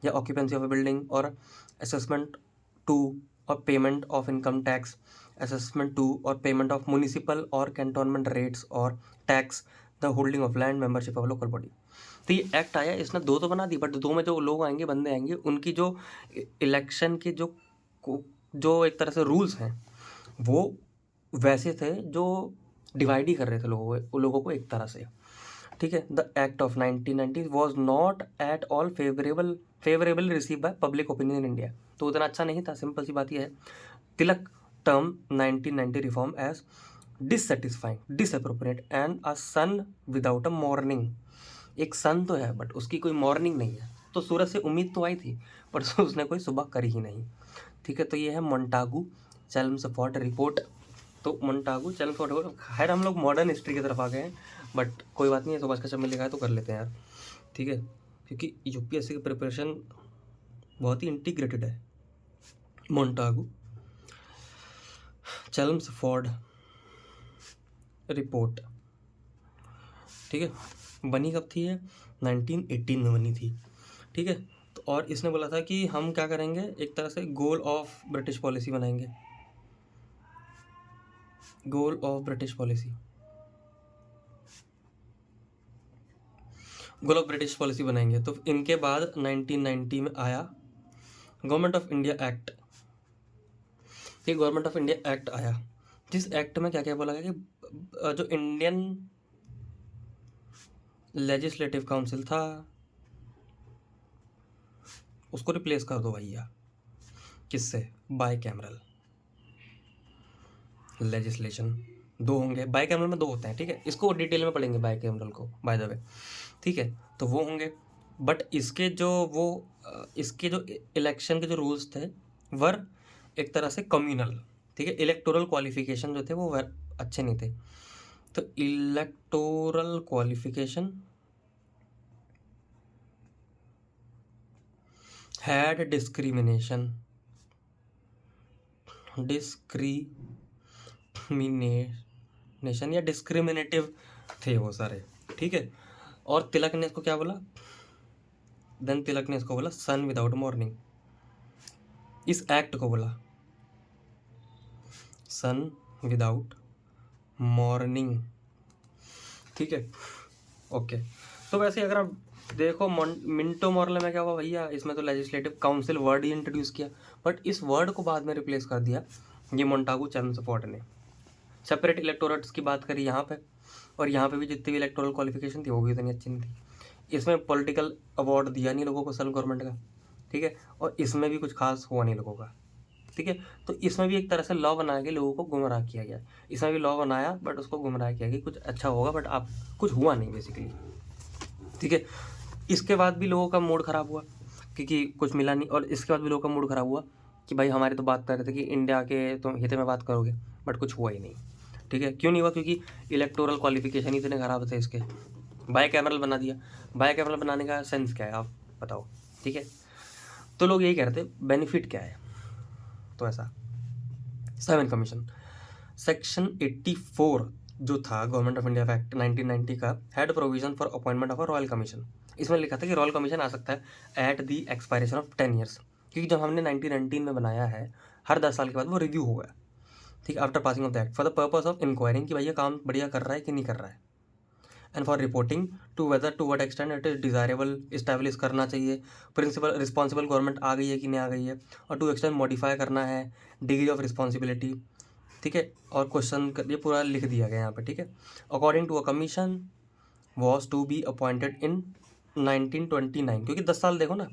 या ऑक्यूपेंसी ऑफ ए बिल्डिंग, और असेसमेंट टू और payment of income tax, assessment to और पेमेंट ऑफ म्यूनिसिपल और कैंटोनमेंट रेट्स और tax, the holding of land, membership of local body. तो ये एक्ट आया, इसने 2 तो बना दी, बट 2 में जो लोग आएंगे बंदे आएंगे उनकी जो इलेक्शन के जो एक तरह से रूल्स हैं वो वैसे थे जो डिवाइड ही कर रहे थे लोगों को एक तरह से। ठीक है, the act of 1990 was not at all favourable receive by public opinion in India. तो उतना अच्छा नहीं था, सिंपल सी बात यह है। Tilak term 1990 reform as dissatisfying, disappropriate and a sun without a morning. एक सन तो है बट उसकी कोई मॉर्निंग नहीं है, तो सूरज से उम्मीद तो आई थी पर उसने कोई सुबह करी ही नहीं। ठीक है, तो ये है मोंटागू चेम्सफोर्ड रिपोर्ट। तो मोंटागू चेम्सफोर्ड रिपोर्ट, खैर हम लोग मॉडर्न हिस्ट्री की तरफ आ गए हैं, बट कोई बात नहीं है, सुभाष का जब लिखा है तो कर लेते हैं यार। ठीक है, क्योंकि यूपीएससी की प्रिपरेशन बहुत ही इंटीग्रेटेड है। मोंटागू चेम्सफोर्ड रिपोर्ट, ठीक है, बनी कब थी ये, 1918 में बनी थी। ठीक है, तो और इसने बोला था कि हम क्या करेंगे, एक तरह से गोल ऑफ ब्रिटिश पॉलिसी बनाएंगे, गोल of British policy, goal of British policy बनाएंगे। तो इनके बाद 1990 में आया गवर्नमेंट ऑफ इंडिया एक्ट। ये गवर्नमेंट ऑफ इंडिया एक्ट आया, जिस एक्ट में क्या क्या बोला गया कि जो इंडियन लेजिस्लेटिव काउंसिल था उसको रिप्लेस कर दो भैया किससे, बाई कैमरल लेजिस्लेशन। दो होंगे, बाई कैमरल में दो होते हैं, ठीक है, इसको डिटेल में पढ़ेंगे बाई कैमरल को बाय द वे, ठीक है। तो वो होंगे, बट इसके जो इसके जो इलेक्शन के जो रूल्स थे वर एक तरह से कम्युनल, ठीक है। इलेक्टोरल क्वालिफिकेशन जो थे वो अच्छे नहीं थे। तो इलेक्टोरल क्वालिफिकेशन हैड डिस्क्रिमिनेशन या डिस्क्रिमिनेटिव थे वो सारे, ठीक है। और तिलक ने इसको क्या बोला, देन तिलक ने इसको बोला सन विदाउट मॉर्निंग, इस एक्ट को बोला सन विदाउट मॉर्निंग, ठीक है, ओके। तो वैसे अगर आप देखो मिंटो मॉर्ले में क्या हुआ भैया, इसमें तो लेजिस्लेटिव काउंसिल वर्ड ही इंट्रोड्यूस किया, बट इस वर्ड को बाद में रिप्लेस कर दिया ये मोंटागू चैम्सफोर्ड ने। सेपरेट इलेक्टोरेट्स की बात करी यहाँ पे, और यहाँ पे भी जितनी भी इलेक्टोरल क्वालिफिकेशन थी वो भी इतनी अच्छी नहीं थी। इसमें पॉलिटिकल अवार्ड दिया नहीं लोगों को सेंट्रल गवर्नमेंट का, ठीक है, और इसमें भी कुछ खास हुआ नहीं लोगों का, ठीक है। तो इसमें भी एक तरह से लॉ बना के लोगों को गुमराह किया गया, इसमें भी लॉ बनाया बट उसको गुमराह किया गया, कुछ अच्छा होगा बट आप कुछ हुआ नहीं बेसिकली, ठीक है। इसके बाद भी लोगों का मूड ख़राब हुआ क्योंकि कुछ मिला नहीं, और इसके बाद भी लोगों का मूड ख़राब हुआ कि भाई हमारे तो बात कर रहे थे कि इंडिया के तुम हित में बात करोगे, बट कुछ हुआ ही नहीं, ठीक है। क्यों नहीं हुआ, क्योंकि इलेक्टोरल क्वालिफिकेशन ही इतने ख़राब थे इसके। बाई कैमरल बना दिया, बाई कैमरल बनाने का सेंस क्या है आप बताओ, ठीक है। तो लोग यही कह रहे थे बेनिफिट क्या है, तो ऐसा 7 कमीशन सेक्शन 84 जो था गवर्नमेंट ऑफ इंडिया एक्ट 1990 का had provision for appointment of a royal commission. इसमें लिखा था कि रॉयल कमीशन आ सकता है at the expiration of 10 years, क्योंकि जब हमने 1919 में बनाया है हर 10 साल के बाद वो रिव्यू होगा, ठीक है, after passing of the act for the purpose of enquiring कि भैया काम बढ़िया कर रहा है कि नहीं कर रहा है, and for reporting to whether to what extent it is desirable establish करना चाहिए प्रिंसिपल रिस्पॉन्सिबल गवर्नमेंट आ गई है कि नहीं आ गई है, और टू एक्सटेंड मॉडिफाई करना है डिग्री ऑफ रिस्पॉन्सिबिलिटी, ठीक है। और क्वेश्चन ये पूरा लिख दिया गया यहाँ पे, ठीक है। According to a commission was to be appointed in 1929, क्योंकि 10 साल देखो ना,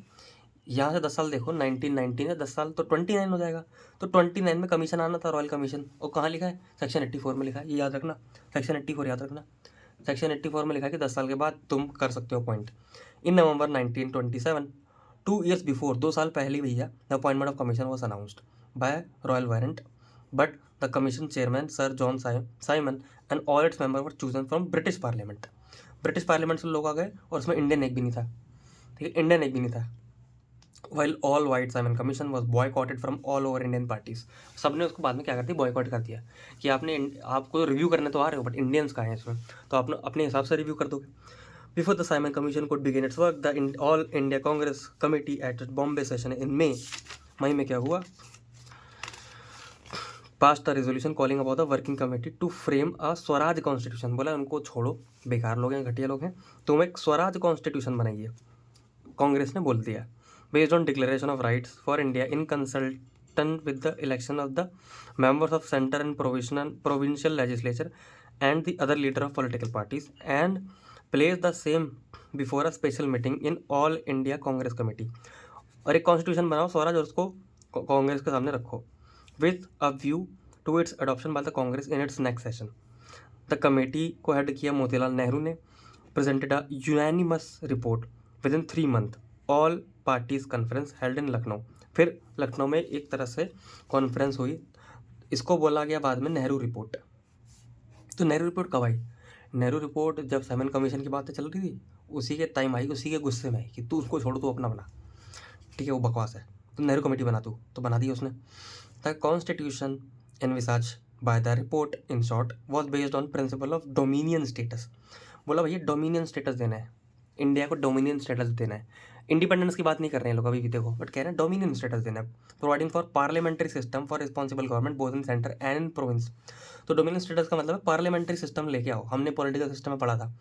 यहाँ से 10 साल देखो 1919 है 10 साल तो 29 हो जाएगा, तो 29 में कमीशन आना था रॉयल कमीशन, और कहाँ लिखा है सेक्शन 84 में लिखा है, ये याद रखना, सेक्शन 84 याद रखना। सेक्शन 84 में लिखा है कि 10 साल के बाद तुम कर सकते हो अपॉइंट। इन नवंबर 1927 2 ईयर्स बिफोर, 2 साल पहले भैया the appointment of commission was announced by royal warrant, but the commission chairman sir John Simon and all its member were chosen from British parliament. British parliament से लोग आ गए और उसमें इंडियन एक भी नहीं था, ठीक है, इंडियन एक भी नहीं था। While all white Simon commission was boycotted from all over Indian parties, सबने उसको बाद में क्या कर दिया, बॉयकॉट कर दिया कि आपने आपको रिव्यू करने तो आ रहे हो बट इंडियंस का है इसमें, तो आप अपने हिसाब से रिव्यू कर दोगे। Before the Simon commission could begin its work the all India Congress committee at Bombay session in May में क्या हुआ, pass the resolution calling about the working committee to frame a swaraj constitution. बोला उनको छोड़ो, बेकार लोग हैं, घटिया लोग हैं, तुम एक स्वराज कॉन्स्टिट्यूशन बनाइए, कांग्रेस ने बोल दिया। Based on declaration of rights for India in consultant with the election of the members of centre and provincial legislature and the other leader of political parties and place the same before a special meeting in all India Congress committee. और एक constitution बनाओ स्वराज और उसको कांग्रेस के सामने रखो with a view to its adoption by the Congress in its next session. The committee को head किया मोतीलाल नेहरू ने, presented a unanimous report within 3 month, all parties conference held in Lucknow. फिर लखनऊ में एक तरह से कॉन्फ्रेंस हुई, इसको बोला गया बाद में नेहरू रिपोर्ट। तो नेहरू रिपोर्ट कब आई, नेहरू रिपोर्ट जब साइमन कमीशन की बातें चल रही थी उसी के टाइम आई, उसी के गुस्से में आई कि तू उसको छोड़, तू अपना बना, ठीक है, वो बकवास है, तो नेहरू कमेटी बना तू, तो बना दी उसने। The constitution envisaged by the report in short was based on principle of dominion status. बोला भैया डोमिनियन स्टेटस देना है, इंडिया को डोमिनियन स्टेटस देना है, इंडिपेंडेंस की बात नहीं कर रहे हैं लोग अभी भी देखो, बट कह रहे हैं डोमिनियन स्टेटस देना है, providing for parliamentary system for responsible government both in centre and in province. तो डोमिनियन स्टेटस का मतलब है पार्लियामेंट्री सिस्टम लेके आओ, हमने पॉलिटिकल सिस्टम में पढ़ा था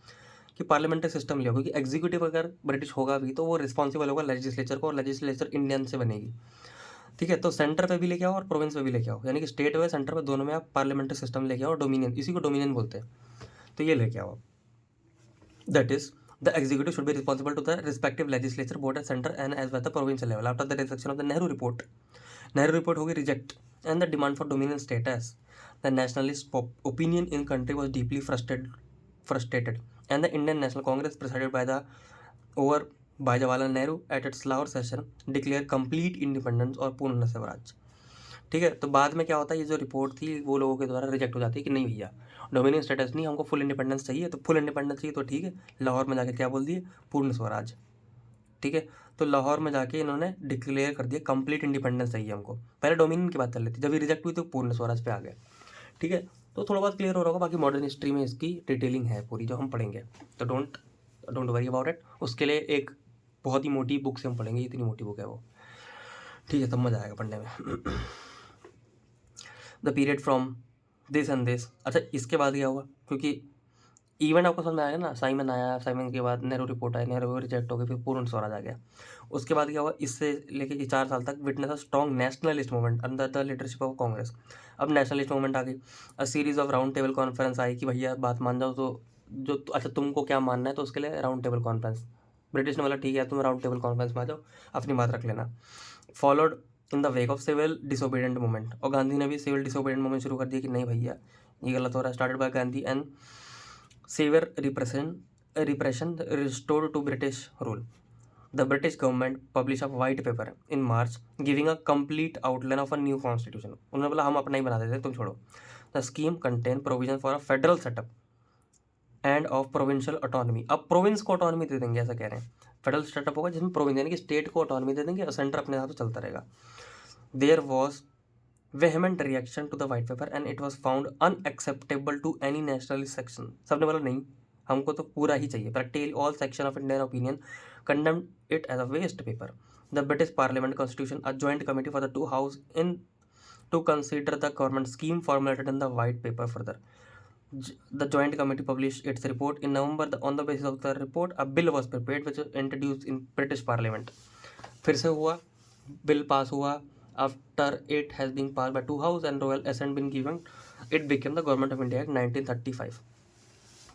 कि पार्लियामेंट्री सिस्टम ले आओ, क्योंकि एग्जीक्यूटिव अगर ब्रिटिश होगा भी तो वो रिस्पॉन्सिबल होगा लेजिस्लेचर को, और लेजिस्लेचर इंडियन से बनेगी, ठीक है। तो सेंटर पे भी लेके आओ और प्रोविंस पे भी लेके आओ, यानी कि स्टेट व सेंटर पे दोनों में आप पार्लियामेंट्री सिस्टम लेके आओ, डोमिनियन, इसी को डोमिनियन बोलते हैं, तो ये लेके आओ। That is The executive should be responsible to the respective legislature, board at center and as well the provincial level. After the rejection of the Nehru report होगी reject and the demand for dominion status, the nationalist opinion in country was deeply frustrated and the Indian National Congress presided by Jawaharlal Nehru at its Lahore session declared complete independence और पूर्ण स्वराज। ठीक है, तो बाद में क्या होता है, ये जो रिपोर्ट थी वो लोगों के द्वारा रिजेक्ट हो जाती है कि नहीं भैया डोमिनियन स्टेटस नहीं, हमको फुल इंडिपेंडेंस चाहिए। तो फुल इंडिपेंडेंस चाहिए तो ठीक है, लाहौर में जाके क्या बोल दिए, पूर्ण स्वराज। ठीक है, तो लाहौर में जाके इन्होंने डिक्लेयर कर दिया कंप्लीट इंडिपेंडेंस चाहिए हमको। पहले डोमिनियन की बात चल रही थी, जब ये रिजेक्ट हुई तो पूर्ण स्वराज पे आ गए। ठीक है, तो थोड़ा बहुत क्लियर हो रहा होगा, बाकी मॉडर्न हिस्ट्री में इसकी डिटेलिंग है पूरी जो हम पढ़ेंगे, तो डोंट वरी अबाउट इट। उसके लिए एक बहुत ही मोटी बुक से हम पढ़ेंगे, इतनी मोटी बुक है वो। ठीक है, तब मजा आएगा पढ़ने में। The period from this and this. अच्छा, इसके बाद क्या हुआ, क्योंकि इवेंट आपको समझ में आया ना, साइमन आया, साइमन के बाद नेहरू रिपोर्ट आया, नेहरू रिजेक्ट हो गया, फिर पूर्ण स्वराज आ गया। उसके बाद क्या हुआ, इससे लेके 4 साल तक witness a strong nationalist movement under the leadership of Congress. अब नेशनलिस्ट मूवमेंट आ गई, a series of round table conference आई कि भैया बात मान जाओ, तो जो अच्छा तुमको क्या मानना है, तो उसके लिए राउंड टेबल कॉन्फ्रेंस। ब्रिटिश ने बोला ठीक है, तुम राउंड टेबल कॉन्फ्रेंस में आ जाओ, अपनी बात रख लेना। Followed in the wake of civil disobedient movement, और गांधी ने भी सिविल डिसोबीडियंट मूवमेंट शुरू कर दिया कि नहीं भैया ये गलत हो रहा है। Started by Gandhi and severe repression restored to British rule. The British government published a white paper in March giving a complete outline of a new constitution. उन्होंने बोला हम अपना ही बना देते, तुम छोड़ो। The scheme contained provision for a federal setup and of provincial autonomy. अब province को ऑटोनॉमी दे देंगे, ऐसा कह रहे हैं। फेडरल सेटअप होगा जिसमें प्रोविंस यानी कि स्टेट को ऑटोनॉमी दे देंगे और सेंटर अपने साथ चलता रहेगा। There was vehement reaction to the white paper and it was found unacceptable to any nationalist section. सबने बोला नहीं, हमको तो पूरा ही चाहिए। Practically all section of Indian opinion condemned it as a waste paper. The British Parliament constitution a joint committee for the two house in to consider the government scheme formulated in the white paper further. The joint committee published its report in November. On the basis of the report, a bill was prepared which was introduced in British Parliament. फिर से हुआ, bill pass हुआ। After it has been passed by two house and royal assent been given, it became the Government of India Act 1935.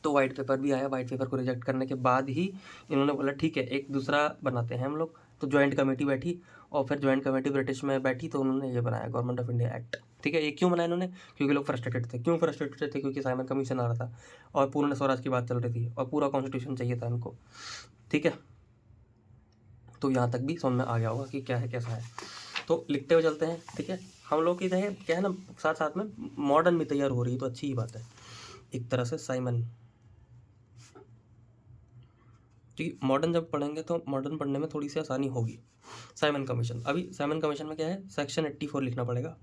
तो white paper भी आया। White paper को reject करने के बाद ही इन्होंने बोला ठीक है एक दूसरा बनाते हैं हम लोग। तो ज्वाइंट कमेटी बैठी और फिर ज्वाइंट कमेटी ब्रिटिश में बैठी तो उन्होंने ये बनाया गवर्नमेंट ऑफ इंडिया एक्ट। ठीक है, ये क्यों बनाया इन्होंने, क्योंकि लोग फ्रस्ट्रेटेड थे। क्यों फ्रस्ट्रेटेड थे, क्योंकि साइमन कमीशन आ रहा था और पूर्ण स्वराज की बात चल रही थी और पूरा कॉन्स्टिट्यूशन चाहिए था इनको। ठीक है, तो यहाँ तक भी समझ में आ गया होगा कि क्या है कैसा है। तो लिखते हुए चलते हैं। ठीक है, हम लोग की क्या है ना, साथ साथ में मॉडर्न भी तैयार हो रही है तो अच्छी ही बात है एक तरह से। साइमन, क्योंकि मॉडर्न जब पढ़ेंगे तो मॉडर्न पढ़ने में थोड़ी सी आसानी होगी। साइमन कमीशन, अभी साइमन कमीशन में क्या है, सेक्शन 84 लिखना पड़ेगा।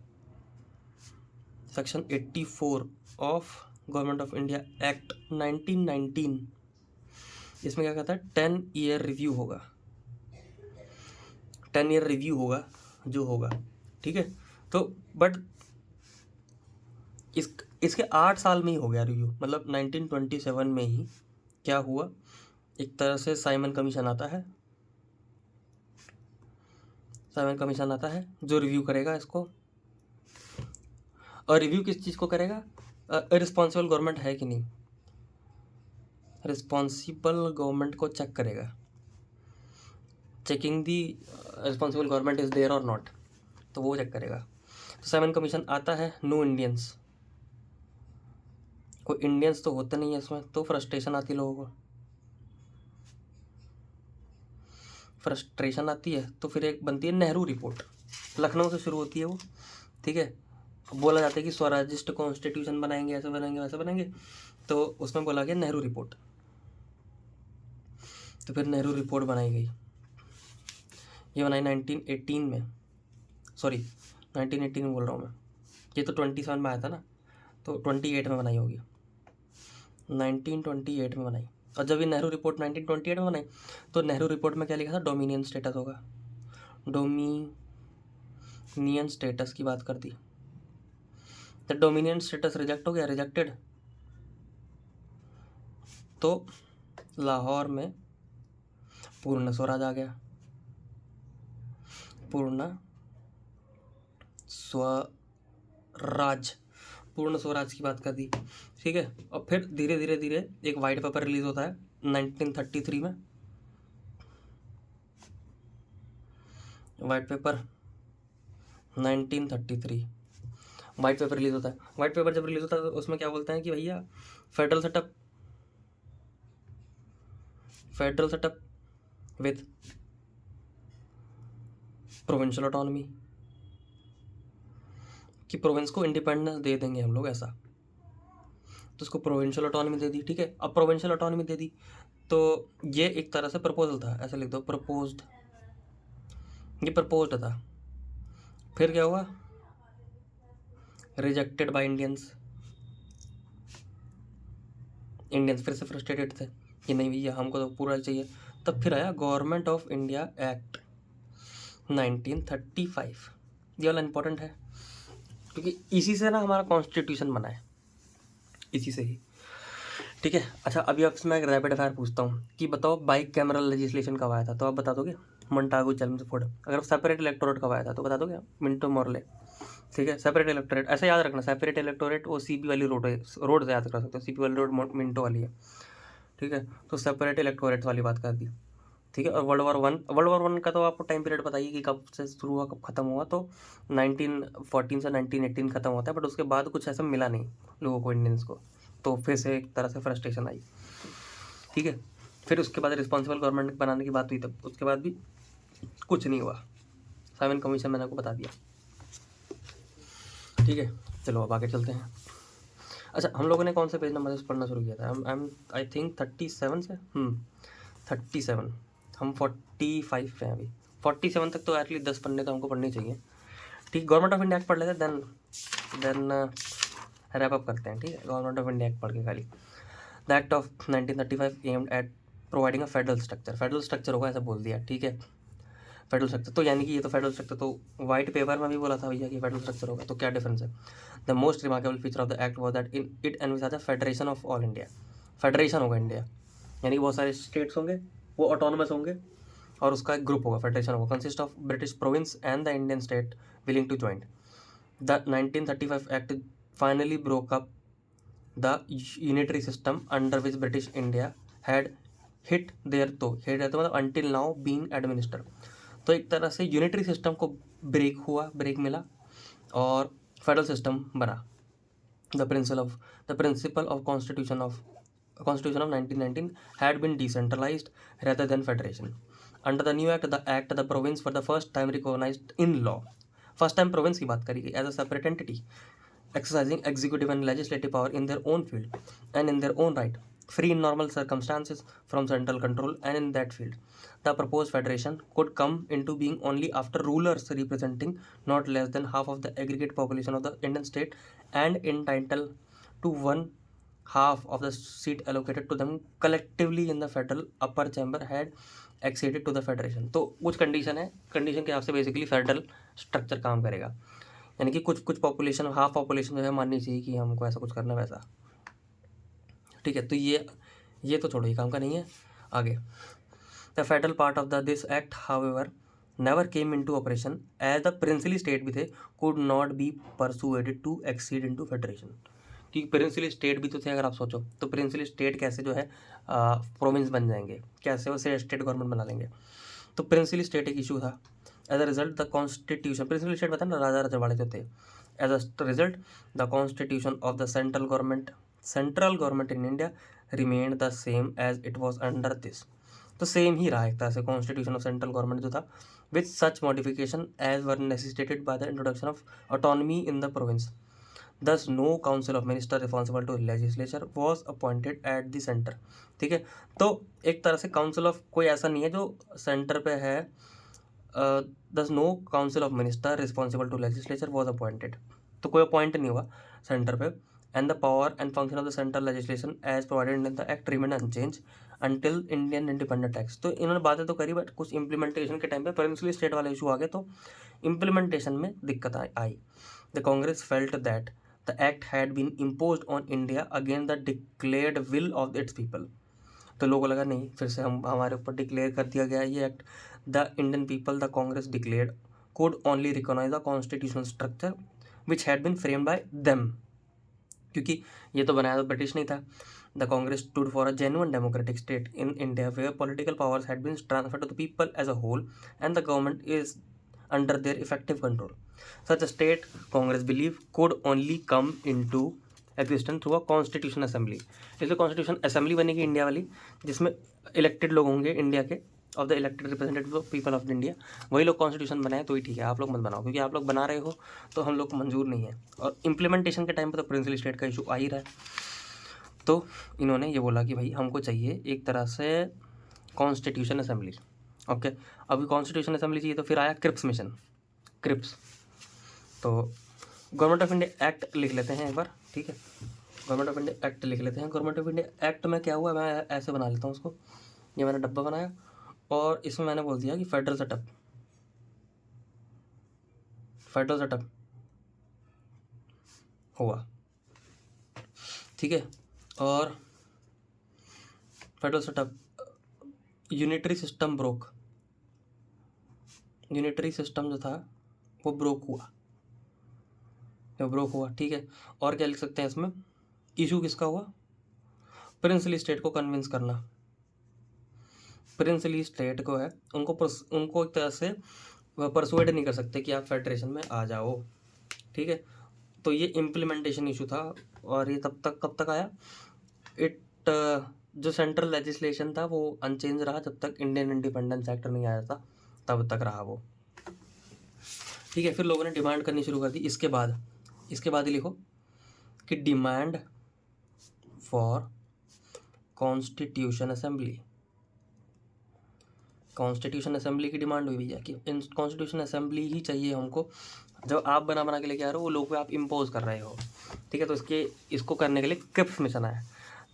Section 84 of government of India act 1919। इसमें क्या कहता है, 10 ईयर रिव्यू होगा। 10 ईयर रिव्यू होगा जो होगा। ठीक है, तो बट इसके 8 साल में ही हो गया रिव्यू, मतलब 1927 में ही क्या हुआ, एक तरह से साइमन कमीशन आता है। साइमन कमीशन आता है जो रिव्यू करेगा इसको। और रिव्यू किस चीज़ को करेगा, रिस्पॉन्सिबल गवर्नमेंट है कि नहीं, रिस्पॉन्सिबल गवर्नमेंट को चेक करेगा। Checking the responsible government is there और नॉट, तो वो चेक करेगा। तो साइमन कमीशन आता है। नो इंडियंस, कोई इंडियंस तो होते नहीं है इसमें, तो फ्रस्ट्रेशन आती है लोगों को। फ्रस्ट्रेशन आती है तो फिर एक बनती है नेहरू रिपोर्ट। लखनऊ से शुरू होती है वो। ठीक है, बोला जाता है कि स्वराजिस्ट कॉन्स्टिट्यूशन बनाएंगे, ऐसे बनाएंगे वैसे बनाएंगे, तो उसमें बोला गया नेहरू रिपोर्ट। तो फिर नेहरू रिपोर्ट बनाई गई। ये बनाई 1918 में, सॉरी 1918 में बोल रहा हूँ मैं, ये तो 27 में आया था ना, तो 28 में बनाई होगी, 1928 में बनाई। और जब ये नेहरू रिपोर्ट 1928 में बनाई तो नेहरू रिपोर्ट में क्या लिखा था, डोमिनियन स्टेटस होगा। डोमिनियन स्टेटस की बात कर दी, तो डोमिनियन स्टेटस रिजेक्ट हो गया, रिजेक्टेड। तो लाहौर में पूर्ण स्वराज आ गया, पूर्ण स्वराज, पूर्ण स्वराज की बात कर दी। ठीक है, और फिर धीरे धीरे धीरे एक वाइट पेपर रिलीज होता है 1933 में, white paper 1933 white paper release होता है। वाइट पेपर जब रिलीज होता है तो उसमें क्या बोलते हैं कि भैया federal setup with provincial autonomy, कि प्रोविंस को इंडिपेंडेंस दे देंगे हम लोग ऐसा। तो उसको प्रोविंशियल ऑटोनॉमी दे दी, ठीक है। अब प्रोविंशियल ऑटोनॉमी दे दी तो ये एक तरह से प्रपोजल था, ऐसे लिख दो प्रपोज्ड, ये प्रपोज्ड था। फिर क्या हुआ, रिजेक्टेड बाय इंडियंस फिर से फ्रस्ट्रेटेड थे कि नहीं भैया हमको तो पूरा चाहिए। तब फिर आया गवर्नमेंट ऑफ इंडिया एक्ट 1935। ये वाला इंपॉर्टेंट है क्योंकि इसी से ना हमारा कॉन्स्टिट्यूशन बना है, इसी से ही, ठीक है। अच्छा अभी आपसे मैं एक रैपिड फायर पूछता हूँ कि बताओ बाइक कैमरल लेजिस्लेशन कब आया था, तो आप बता दोगे मोंटागो चेम्सफोर्ड। अगर सेपरेट इलेक्टोरेट कब आया था तो बता दोगे मिंटो मॉर्ले, ठीक है। सेपरेट इलेक्टोरेट ऐसे याद रखना, सेपरेट इलेक्टोरेट वो सीपी वाली रोड से याद कर सकते हो, सीपी वाली रोड मिंटो वाली है, ठीक है। तो सेपरेट इलेक्टोरेट वाली बात कर दी, ठीक है। और वर्ल्ड वॉर 1 का तो आपको टाइम पीरियड बताइए कि कब से शुरू हुआ कब खत्म हुआ, तो 1914 से 1918 खत्म होता है। बट उसके बाद कुछ ऐसा मिला नहीं लोगों को, इंडियंस को, तो फिर से एक तरह से फ्रस्ट्रेशन आई, ठीक है। फिर उसके बाद रिस्पॉन्सिबल गवर्नमेंट बनाने की बात हुई, तब उसके बाद भी कुछ नहीं हुआ। साइमन कमीशन मैंने आपको बता दिया, ठीक है। चलो अब आगे चलते हैं। अच्छा हम लोगों ने कौन से पेज नंबर से पढ़ना शुरू किया था, आई थिंक 37 से 37, हम 45 पे हैं अभी। 47 तक तो एटलीस्ट 10 पढ़ने तो हमको पढ़ने चाहिए, ठीक। गवर्नमेंट ऑफ इंडिया एक्ट पढ़ लेते हैं, देन रैप अप करते हैं, ठीक है। गवर्नमेंट ऑफ इंडिया एक्ट पढ़ के खाली, the act of 1935 aimed at providing a federal structure होगा ऐसा बोल दिया, ठीक है। फेडरल स्ट्रक्चर तो यानी कि ये तो फेडरल स्ट्रक्चर तो वाइट पेपर में भी बोला था भैया कि फेडरल स्ट्रक्चर होगा, तो क्या डिफरेंस है। The most remarkable feature of the act was that it envisaged a federation of all India, federation होगा इंडिया, यानी कि बहुत सारे स्टेट्स होंगे, वो ऑटोनोमस होंगे और उसका एक ग्रुप होगा, फेडरेशन होगा, consist of British province and the Indian state willing to join. The 1935 act finally broke up the unitary system under which British India had hitherto मतलब until now being administer. तो एक तरह से unitary system को break मिला और federal system बना। The principle of constitution of 1919 had been decentralized rather than federation. Under the new act, the province for the first time recognized in law. First time province की बात करी गई as a separate entity, exercising executive and legislative power in their own field and in their own right, free in normal circumstances from central control and in that field. The proposed federation could come into being only after rulers representing not less than half of the aggregate population of the Indian state and entitled to one half of the seat allocated to them collectively in the federal upper chamber had acceded to the federation. तो कुछ condition है, condition के हिसाब से basically federal structure काम करेगा, यानी कि कुछ पॉपुलेशन, हाफ पॉपुलेशन जो है माननी चाहिए कि हमको ऐसा कुछ करना वैसा, ठीक है। तो ये तो छोड़ो, ये काम का नहीं है। आगे, the federal part of the this act however never came into operation as the princely state भी थे could not be persuaded to accede into federation, क्योंकि प्रिंसिली स्टेट भी तो थे। अगर आप सोचो तो प्रिंसिली स्टेट कैसे जो है प्रोविंस बन जाएंगे, कैसे वैसे स्टेट गवर्नमेंट बना लेंगे। तो प्रिंसिली स्टेट एक इशू था। As a result the constitution, princely state बता ना राजा रजवाड़े जो थे, as a result the constitution of the central government in India remained the same as it was under this. तो सेम ही रहा एक तरह से कॉन्स्टिट्यूशन ऑफ सेंट्रल गवर्नमेंट जो था, with such modification as were necessitated by the introduction of autonomy in the province. Thus, no council of minister responsible to legislature was appointed at the center, ठीक है। तो एक तरह से council of कोई ऐसा नहीं है जो सेंटर पे है। Thus, no council of minister responsible to legislature was appointed, तो कोई अपॉइंट नहीं हुआ सेंटर पे। And the power and function of the central legislation as provided in the act remain unchange until Indian independent act. तो इन्होंने बातें तो करी बट कुछ इंप्लीमेंटेशन के टाइम पे प्रिंसिपली स्टेट वाले इशू आ गए, तो इम्प्लीमेंटेशन में दिक्कत आई। The Congress felt that the act had been imposed on India against the declared will of its people। तो लोगों को लगा नहीं, फिर से हमारे ऊपर डिक्लेयर कर दिया गया ये act. The Indian people, the Congress declared, could only recognize the constitutional structure which had been framed by them, क्योंकि ये तो बनाया तो ब्रिटिश नहीं था। The Congress stood for a genuine democratic state in India where political powers had been transferred to the people as a whole and the government is under their effective control. Such a state, Congress believed, could only come into existence through a constitution assembly. इसलिए constitution assembly बनेगी India वाली, जिसमें elected लोग होंगे India के, of the elected representative of people of India. वही लोग constitution बनाए तो ही ठीक है, आप लोग मत बनाओ, क्योंकि आप लोग बना रहे हो तो हम लोग को मंजूर नहीं है. और इम्प्लीमेंटेशन के टाइम पर तो प्रिंसिपल स्टेट का इशू आ ही रहा है. तो इन्होंने ये बोला कि भाई हमको चाहिए एक तरह से कॉन्स्टिट्यूशन असेंबली. ओके, अभी कॉन्स्टिट्यूशन असेंबली चाहिए तो फिर आया क्रिप्स मिशन. क्रिप्स तो गवर्नमेंट ऑफ इंडिया एक्ट लिख लेते हैं एक बार, ठीक है. गवर्नमेंट ऑफ इंडिया एक्ट लिख लेते हैं. गवर्नमेंट ऑफ इंडिया एक्ट में क्या हुआ, मैं ऐसे बना लेता हूँ उसको. ये मैंने डब्बा बनाया और इसमें मैंने बोल दिया कि फेडरल सेटअप हुआ, ठीक है. और फेडरल सेटअप, यूनिटरी सिस्टम जो था वो ब्रोक हुआ, ठीक है. और क्या लिख सकते हैं इसमें, इशू किसका हुआ, प्रिंसली स्टेट को कन्विंस करना. प्रिंसली स्टेट को है, उनको एक तरह से परसुएड नहीं कर सकते कि आप फेडरेशन में आ जाओ, ठीक है. तो ये इम्प्लीमेंटेशन इशू था. और ये कब तक आया, जो सेंट्रल लेजिस्लेशन था वो अनचेंज रहा जब तक इंडियन इंडिपेंडेंस एक्ट नहीं आया था, तब तक रहा वो, ठीक है. फिर लोगों ने डिमांड करनी शुरू कर दी. इसके बाद ही लिखो कि डिमांड फॉर कॉन्स्टिट्यूशन असेंबली की डिमांड हुई भैया कि कॉन्स्टिट्यूशन असेंबली ही चाहिए हमको. जब आप बना के लेके आ रहे हो, वो लोग पे आप इम्पोज कर रहे हो, ठीक है. तो इसको करने के लिए क्रिप्स मिशन आया.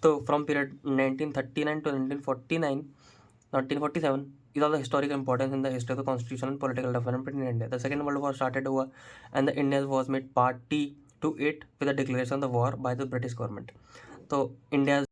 तो from period 1939 to 1947 is of the historical importance in the history of the constitution and political development in India. The Second World War started हुआ and the India was made party to it with a declaration of the war by the British government. तो India